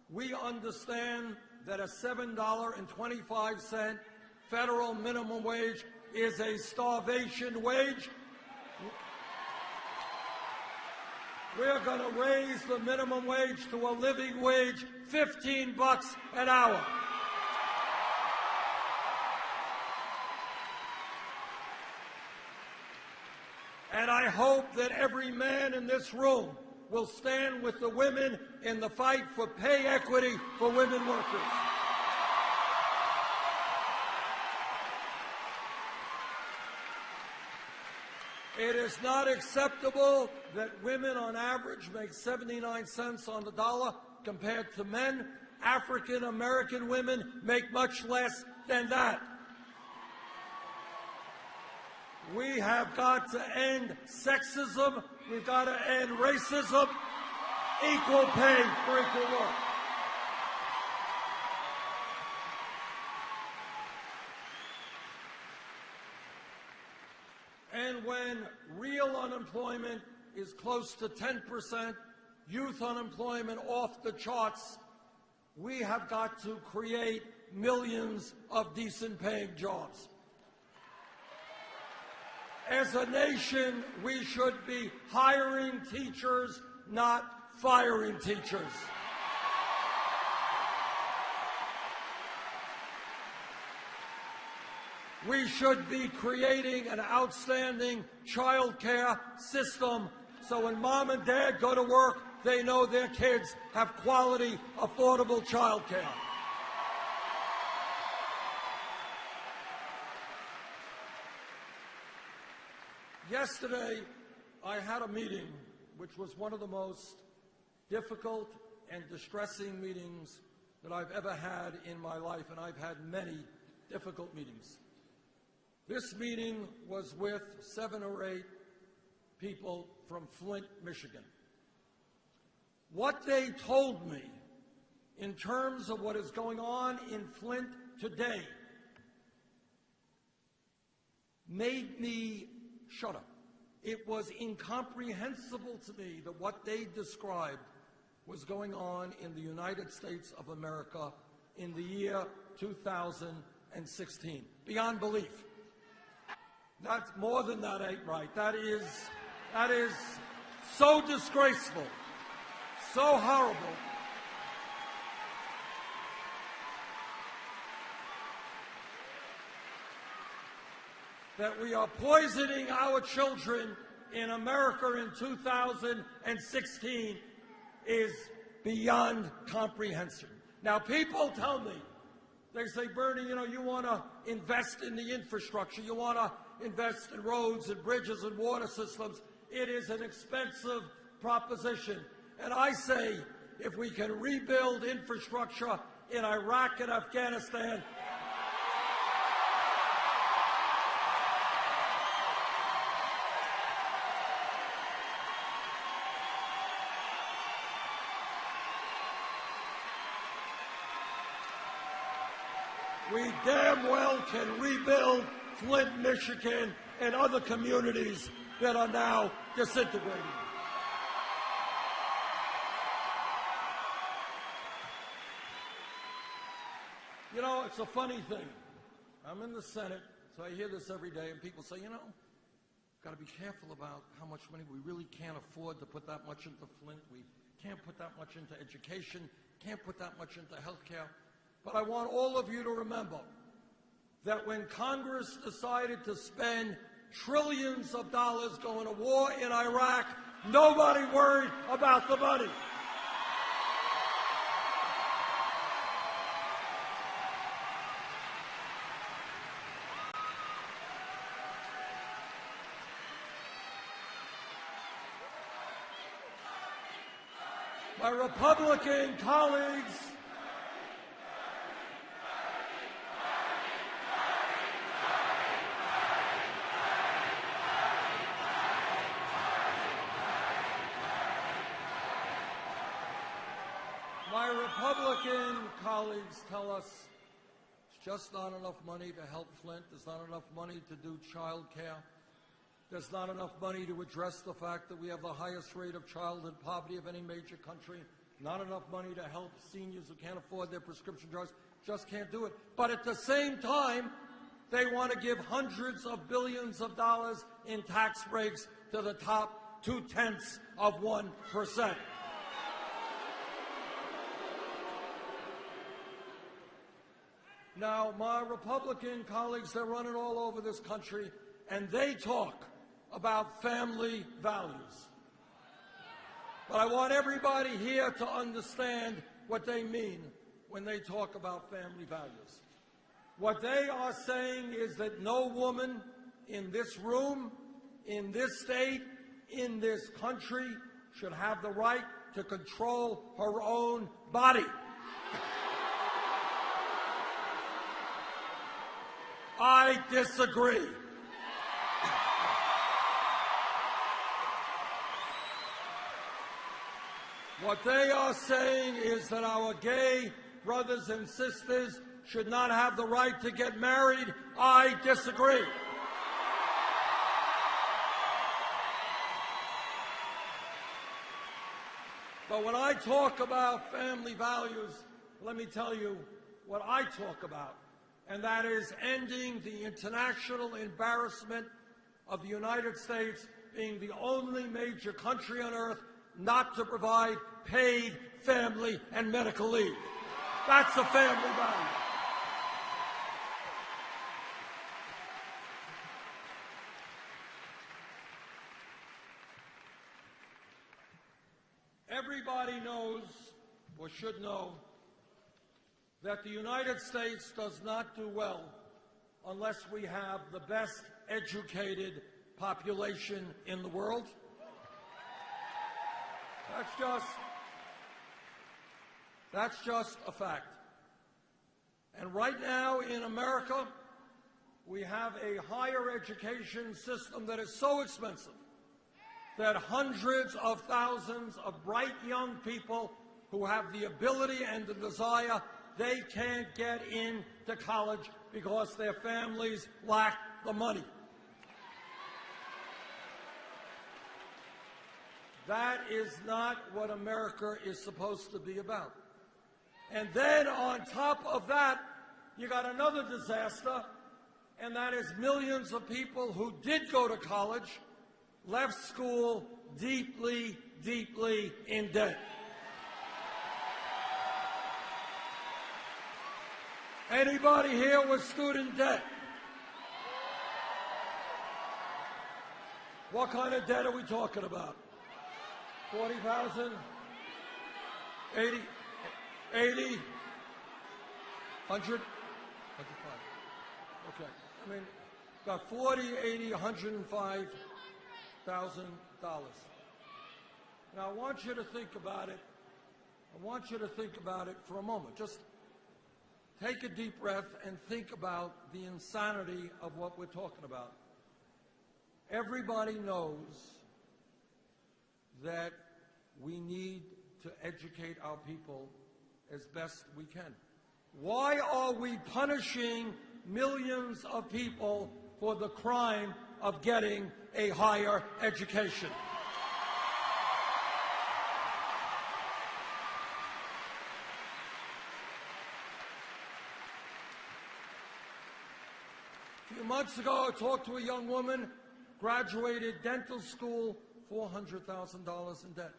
we understand that a $7.25 federal minimum wage is a starvation wage. We're going to raise the minimum wage to a living wage, $15 an hour. And I hope that every man in this room will stand with the women in the fight for pay equity for women workers. It is not acceptable that women on average make 79 cents on the dollar compared to men. African American women make much less than that. We have got to end sexism. We've got to end racism. Equal pay for equal work. And when real unemployment is close to 10%, youth unemployment off the charts, we have got to create millions of decent paying jobs. As a nation, we should be hiring teachers, not firing teachers. We should be creating an outstanding child care system so when mom and dad go to work, they know their kids have quality, affordable child care. Yesterday, I had a meeting which was one of the most difficult and distressing meetings that I've ever had in my life, and I've had many difficult meetings. This meeting was with 7 or 8 people from Flint, Michigan. What they told me in terms of what is going on in Flint today made me shut up. It was incomprehensible to me that what they described was going on in the United States of America in the year 2016. Beyond belief. That's more than that ain't right. That is so disgraceful, so horrible. That we are poisoning our children in America in 2016 is beyond comprehension. Now, people tell me, they say, Bernie, you want to invest in the infrastructure. You want to invest in roads and bridges and water systems. It is an expensive proposition. And I say, if we can rebuild infrastructure in Iraq and Afghanistan. We damn well can rebuild Flint, Michigan, and other communities that are now disintegrating. You know, it's a funny thing. I'm in the Senate, so I hear this every day, and people say, you know, got to be careful about how much money. We really can't afford to put that much into Flint. We can't put that much into education, can't put that much into health care. But I want all of you to remember that when Congress decided to spend trillions of dollars going to war in Iraq, nobody worried about the money. My Republican colleagues tell us it's just not enough money to help Flint. There's not enough money to do child care. There's not enough money to address the fact that we have the highest rate of childhood poverty of any major country. Not enough money to help seniors who can't afford their prescription drugs. Just can't do it. But at the same time, they want to give hundreds of billions of dollars in tax breaks to the top 0.2%. Now, my Republican colleagues, they're running all over this country, and they talk about family values. But I want everybody here to understand what they mean when they talk about family values. What they are saying is that no woman in this room, in this state, in this country should have the right to control her own body. I disagree. What they are saying is that our gay brothers and sisters should not have the right to get married. I disagree. But when I talk about family values, let me tell you what I talk about, and that is ending the international embarrassment of the United States being the only major country on earth not to provide paid family and medical leave. That's a family value. Everybody knows, or should know, that the United States does not do well unless we have the best educated population in the world. That's just a fact. And right now in America, we have a higher education system that is so expensive that hundreds of thousands of bright young people who have the ability and the desire, they can't get into college because their families lack the money. That is not what America is supposed to be about. And then on top of that, you got another disaster, and that is millions of people who did go to college, left school deeply, deeply in debt. Anybody here with student debt? What kind of debt are we talking about? 40,000? 80? 80? 100? 105. Okay. I mean, about 40, 80, $105,000. Now, I want you to think about it. I want you to think about it for a moment. Just take a deep breath and think about the insanity of what we're talking about. Everybody knows that we need to educate our people as best we can. Why are we punishing millions of people for the crime of getting a higher education? A few months ago, I talked to a young woman, graduated dental school, $400,000 in debt.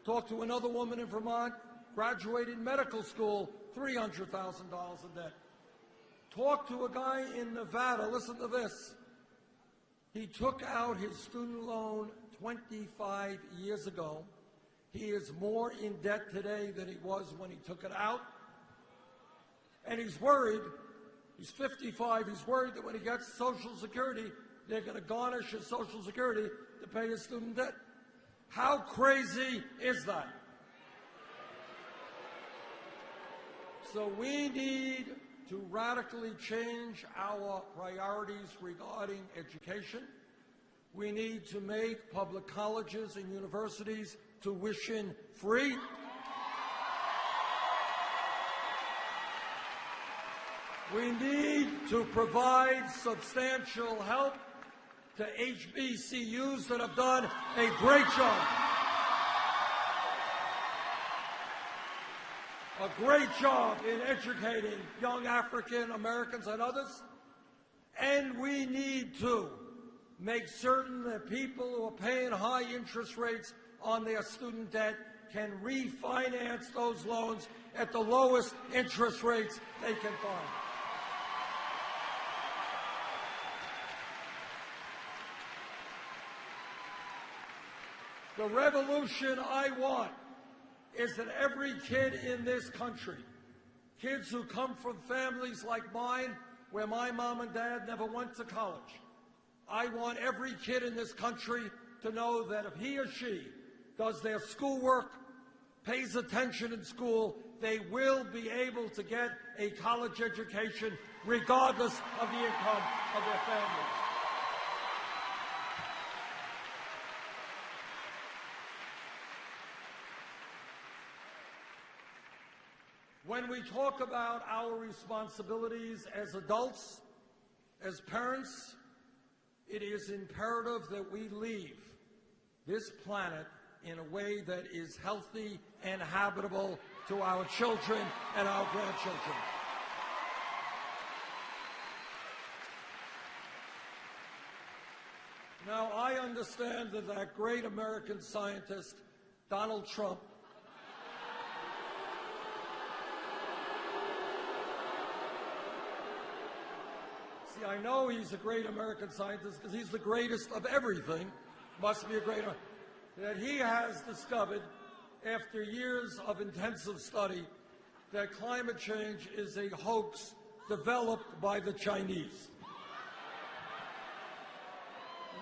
Talked to another woman in Vermont, graduated medical school, $300,000 in debt. Talked to a guy in Nevada, listen to this. He took out his student loan 25 years ago. He is more in debt today than he was when he took it out. And he's worried, he's 55, he's worried that when he gets Social Security, they're going to garnish his Social Security to pay his student debt. How crazy is that? So we need to radically change our priorities regarding education. We need to make public colleges and universities tuition free. We need to provide substantial help to HBCUs that have done a great job. A great job in educating young African Americans and others. And we need to make certain that people who are paying high interest rates on their student debt can refinance those loans at the lowest interest rates they can find. The revolution I want is that every kid in this country, kids who come from families like mine, where my mom and dad never went to college, I want every kid in this country to know that if he or she does their schoolwork, pays attention in school, they will be able to get a college education regardless of the income of their families. When we talk about our responsibilities as adults, as parents, it is imperative that we leave this planet in a way that is healthy and habitable to our children and our grandchildren. Now, I understand that that great American scientist, Donald Trump, see, I know he's a great American scientist because he's the greatest of everything, must be a great, that he has discovered, after years of intensive study, that climate change is a hoax developed by the Chinese.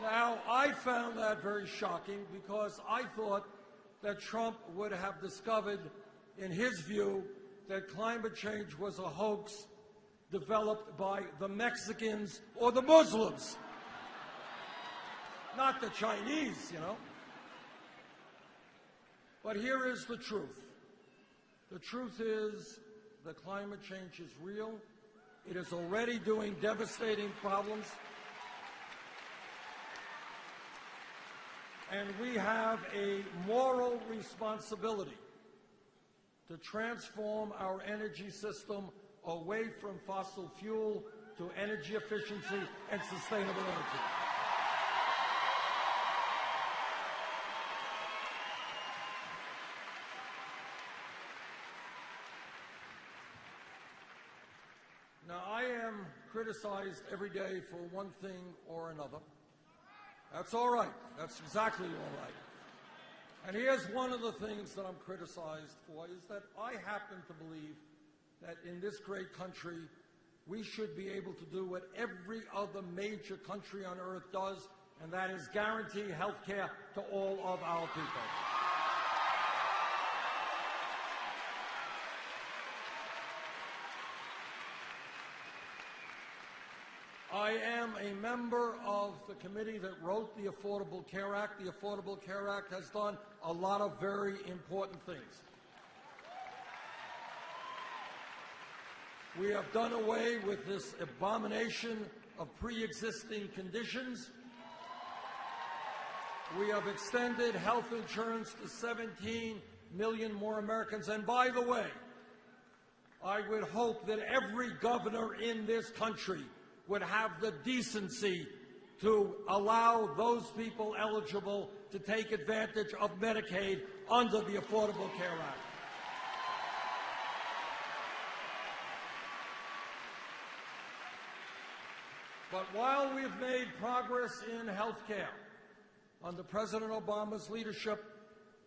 Now, I found that very shocking because I thought that Trump would have discovered, in his view, that climate change was a hoax developed by the Mexicans or the Muslims, not the Chinese, you know. But here is the truth. The truth is that climate change is real. It is already doing devastating problems. And we have a moral responsibility to transform our energy system away from fossil fuel to energy efficiency and sustainable energy. Now, I am criticized every day for one thing or another. That's all right. That's exactly all right. And here's one of the things that I'm criticized for, is that I happen to believe that in this great country, we should be able to do what every other major country on earth does, and that is guarantee health care to all of our people. I am a member of the committee that wrote the Affordable Care Act. The Affordable Care Act has done a lot of very important things. We have done away with this abomination of pre-existing conditions. We have extended health insurance to 17 million more Americans. And by the way, I would hope that every governor in this country would have the decency to allow those people eligible to take advantage of Medicaid under the Affordable Care Act. But while we've made progress in health care under President Obama's leadership,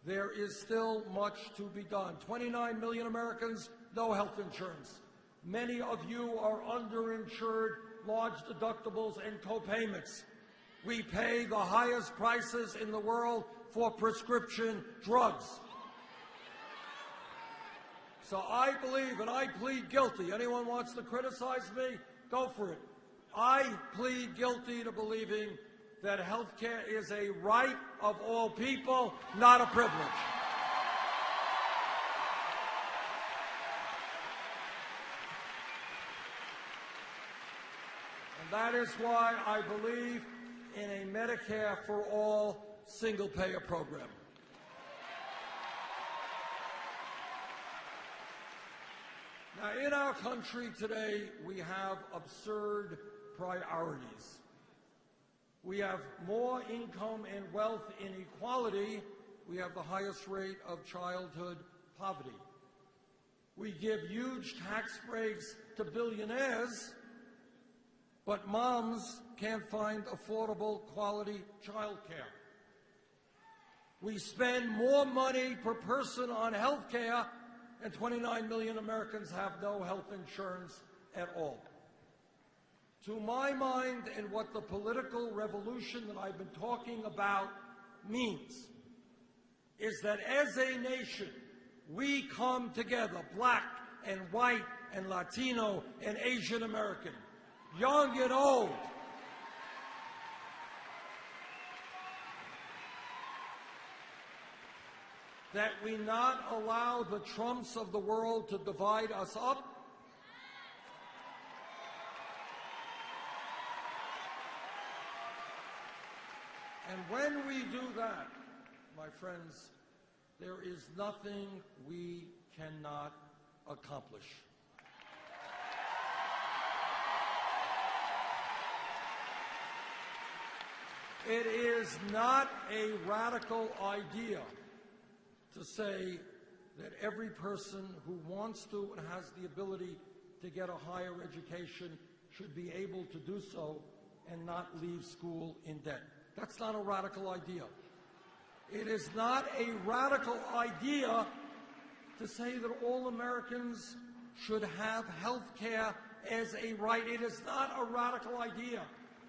there is still much to be done. 29 million Americans, no health insurance. Many of you are underinsured, large deductibles and co-payments. We pay the highest prices in the world for prescription drugs. So I believe, and I plead guilty. Anyone wants to criticize me? Go for it. I plead guilty to believing that health care is a right of all people, not a privilege. And that is why I believe in a Medicare for all single-payer program. Now, in our country today, we have absurd priorities. We have more income and wealth inequality. We have the highest rate of childhood poverty. We give huge tax breaks to billionaires, but moms can't find affordable, quality child care. We spend more money per person on health care, and 29 million Americans have no health insurance at all. To my mind, and what the political revolution that I've been talking about means, is that as a nation, we come together, black and white and Latino and Asian American, young and old, that we not allow the Trumps of the world to divide us up. And when we do that, my friends, there is nothing we cannot accomplish. It is not a radical idea to say that every person who wants to and has the ability to get a higher education should be able to do so and not leave school in debt. That's not a radical idea. It is not a radical idea to say that all Americans should have health care as a right. It is not a radical idea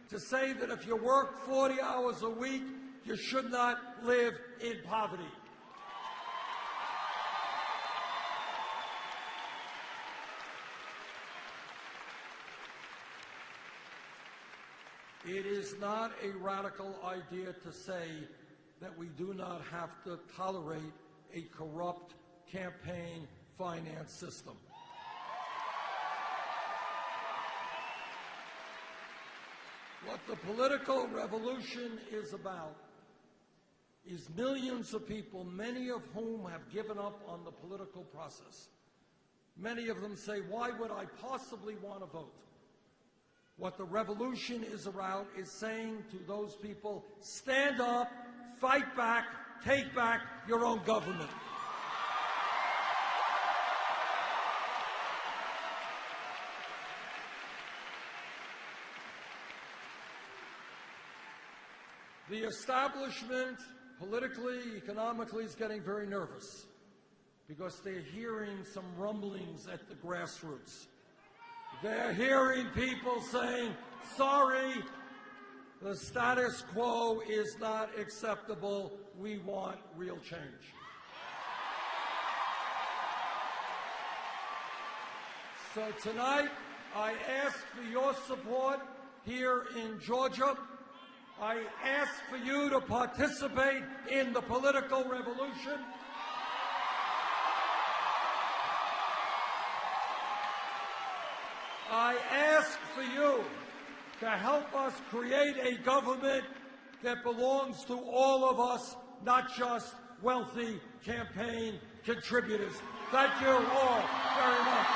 to say that if you work 40 hours a week, you should not live in poverty. It is not a radical idea to say that we do not have to tolerate a corrupt campaign finance system. What the political revolution is about is millions of people, many of whom have given up on the political process. Many of them say, why would I possibly want to vote? What the revolution is about is saying to those people, stand up, fight back, take back your own government. The establishment, politically, economically, is getting very nervous because they're hearing some rumblings at the grassroots. They're hearing people saying, sorry, the status quo is not acceptable. We want real change. So tonight, I ask for your support here in Georgia. I ask for you to participate in the political revolution. I ask for you to help us create a government that belongs to all of us, not just wealthy campaign contributors. Thank you all very much.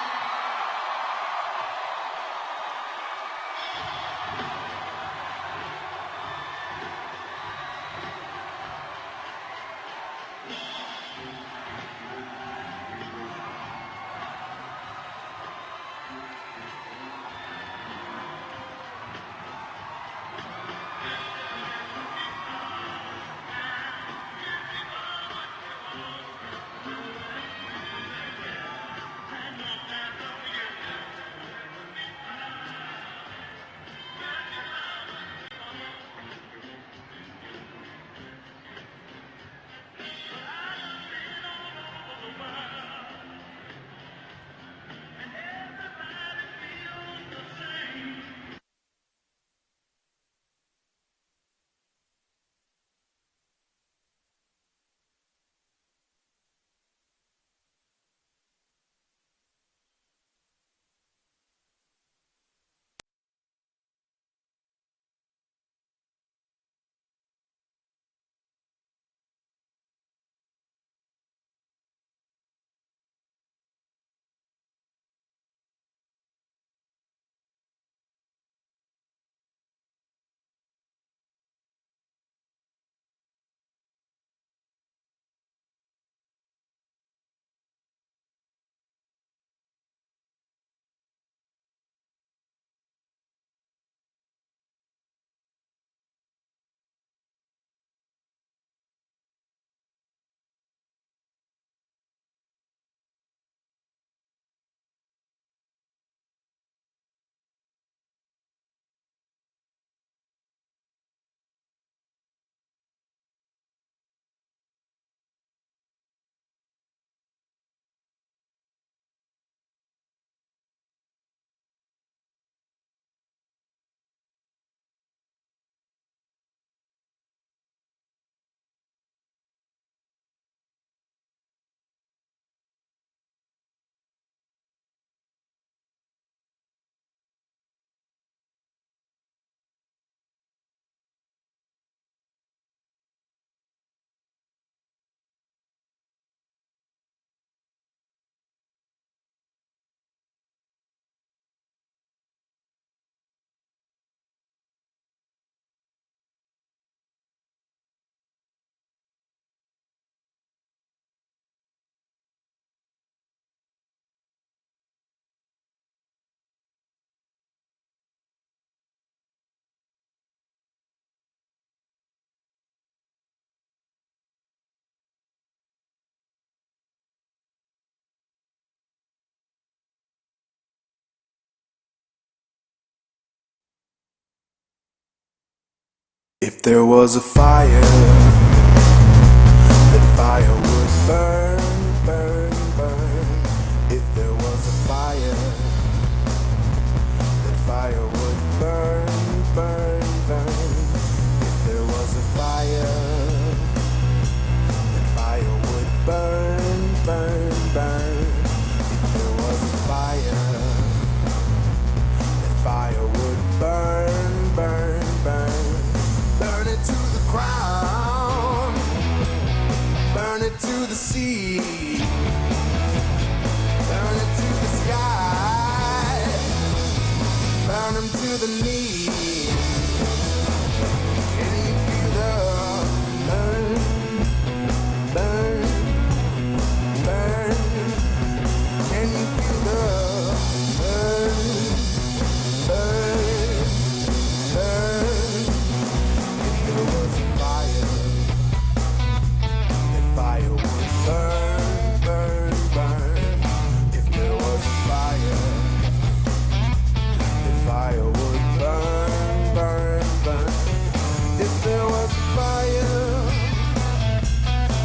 If there was a fire, that fire would burn, burn, burn. If there was a fire, that fire would burn, burn, burn. If there was a fire, that fire would burn, burn, burn. If there was a fire, that fire would burn, burn, burn. Burn it to the ground, burn it to the sea, burn it to the sky, burn them to the knee. Can you feel the burn, burn, burn? Can you feel the burn, burn, burn? If there was a fire, that fire would burn, burn, burn. If there was a fire, that fire would burn, burn, burn. If there was a fire,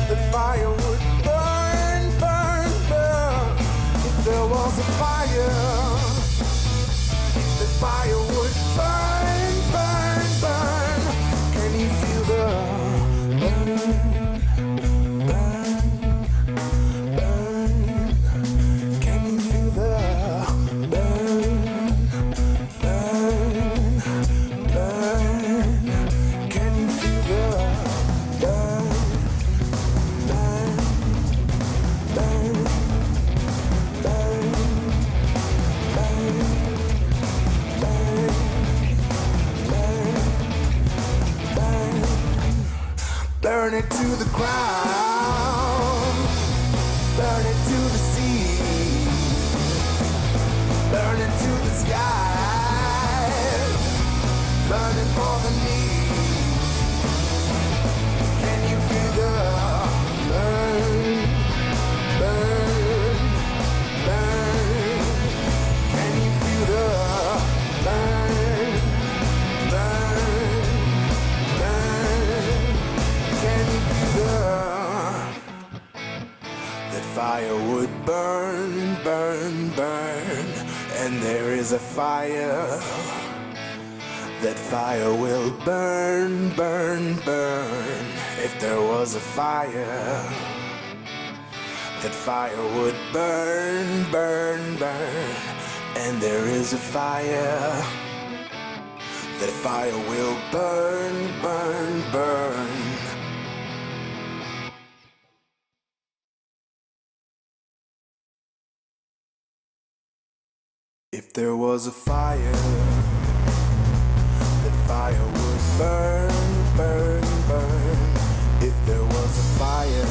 that fire would burn, burn, burn. If there was a fire, that fire would burn. it to the ground, burn it to the sea, burn it to the sky, burn it for the need. Can you feel the burn, burn, burn? Can you feel the burn, burn, burn? Can you feel that fire would burn, burn, burn? And there is a fire. That fire will burn, burn, burn. If there was a fire, that fire would burn, burn, burn. And there is a fire. That fire will burn, burn, burn. If there was a fire, fire would burn, burn, burn. If there was a fire,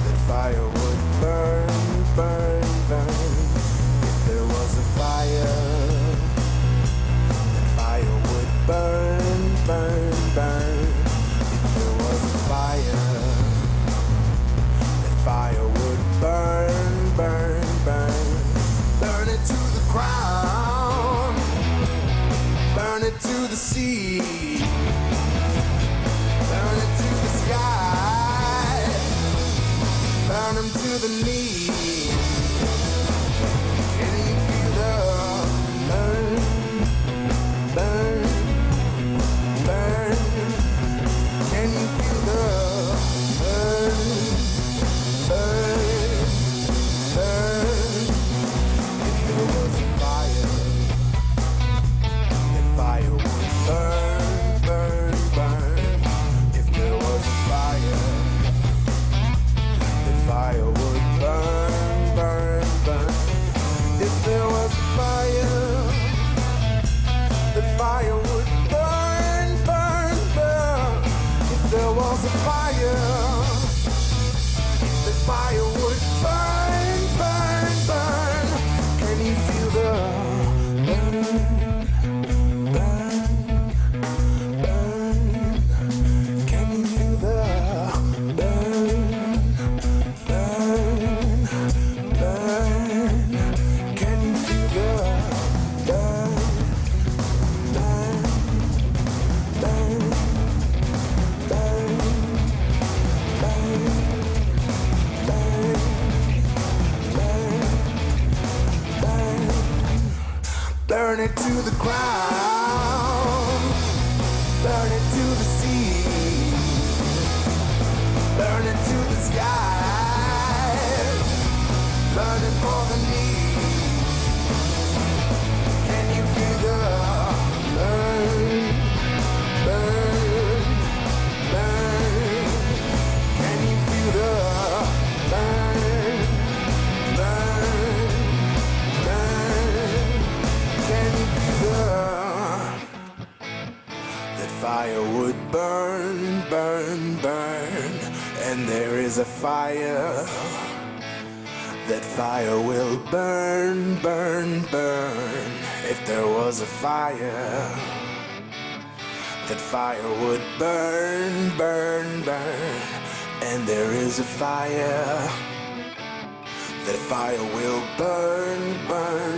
that fire would burn, burn, burn. If there was a fire, that fire would burn, burn, burn. If there was a fire, that fire would burn, burn, burn. Burn it to the ground, burn it to the sea, burn it to the sky, burn them to the knee. Can you feel the burn, burn, burn? Can you feel the burn, burn, burn? If there was a fire, fire would burn, burn, burn. If there was a fire, the fire would burn, burn, burn. If there was a fire, the fire would burn, burn, burn. If there was a fire, the fire would burn, burn, burn. Can you feel the burn? Burn it to the ground, burn it to the sea, burn it to the sky, burn it for the need. Can you feel the burn, burn, burn? Can you feel the burn, burn, burn? Can you feel that fire would burn, burn, burn? And there is a fire. That fire will burn, burn, burn. If there was a fire, that fire would burn, burn, burn. And there is a fire. That fire will burn, burn,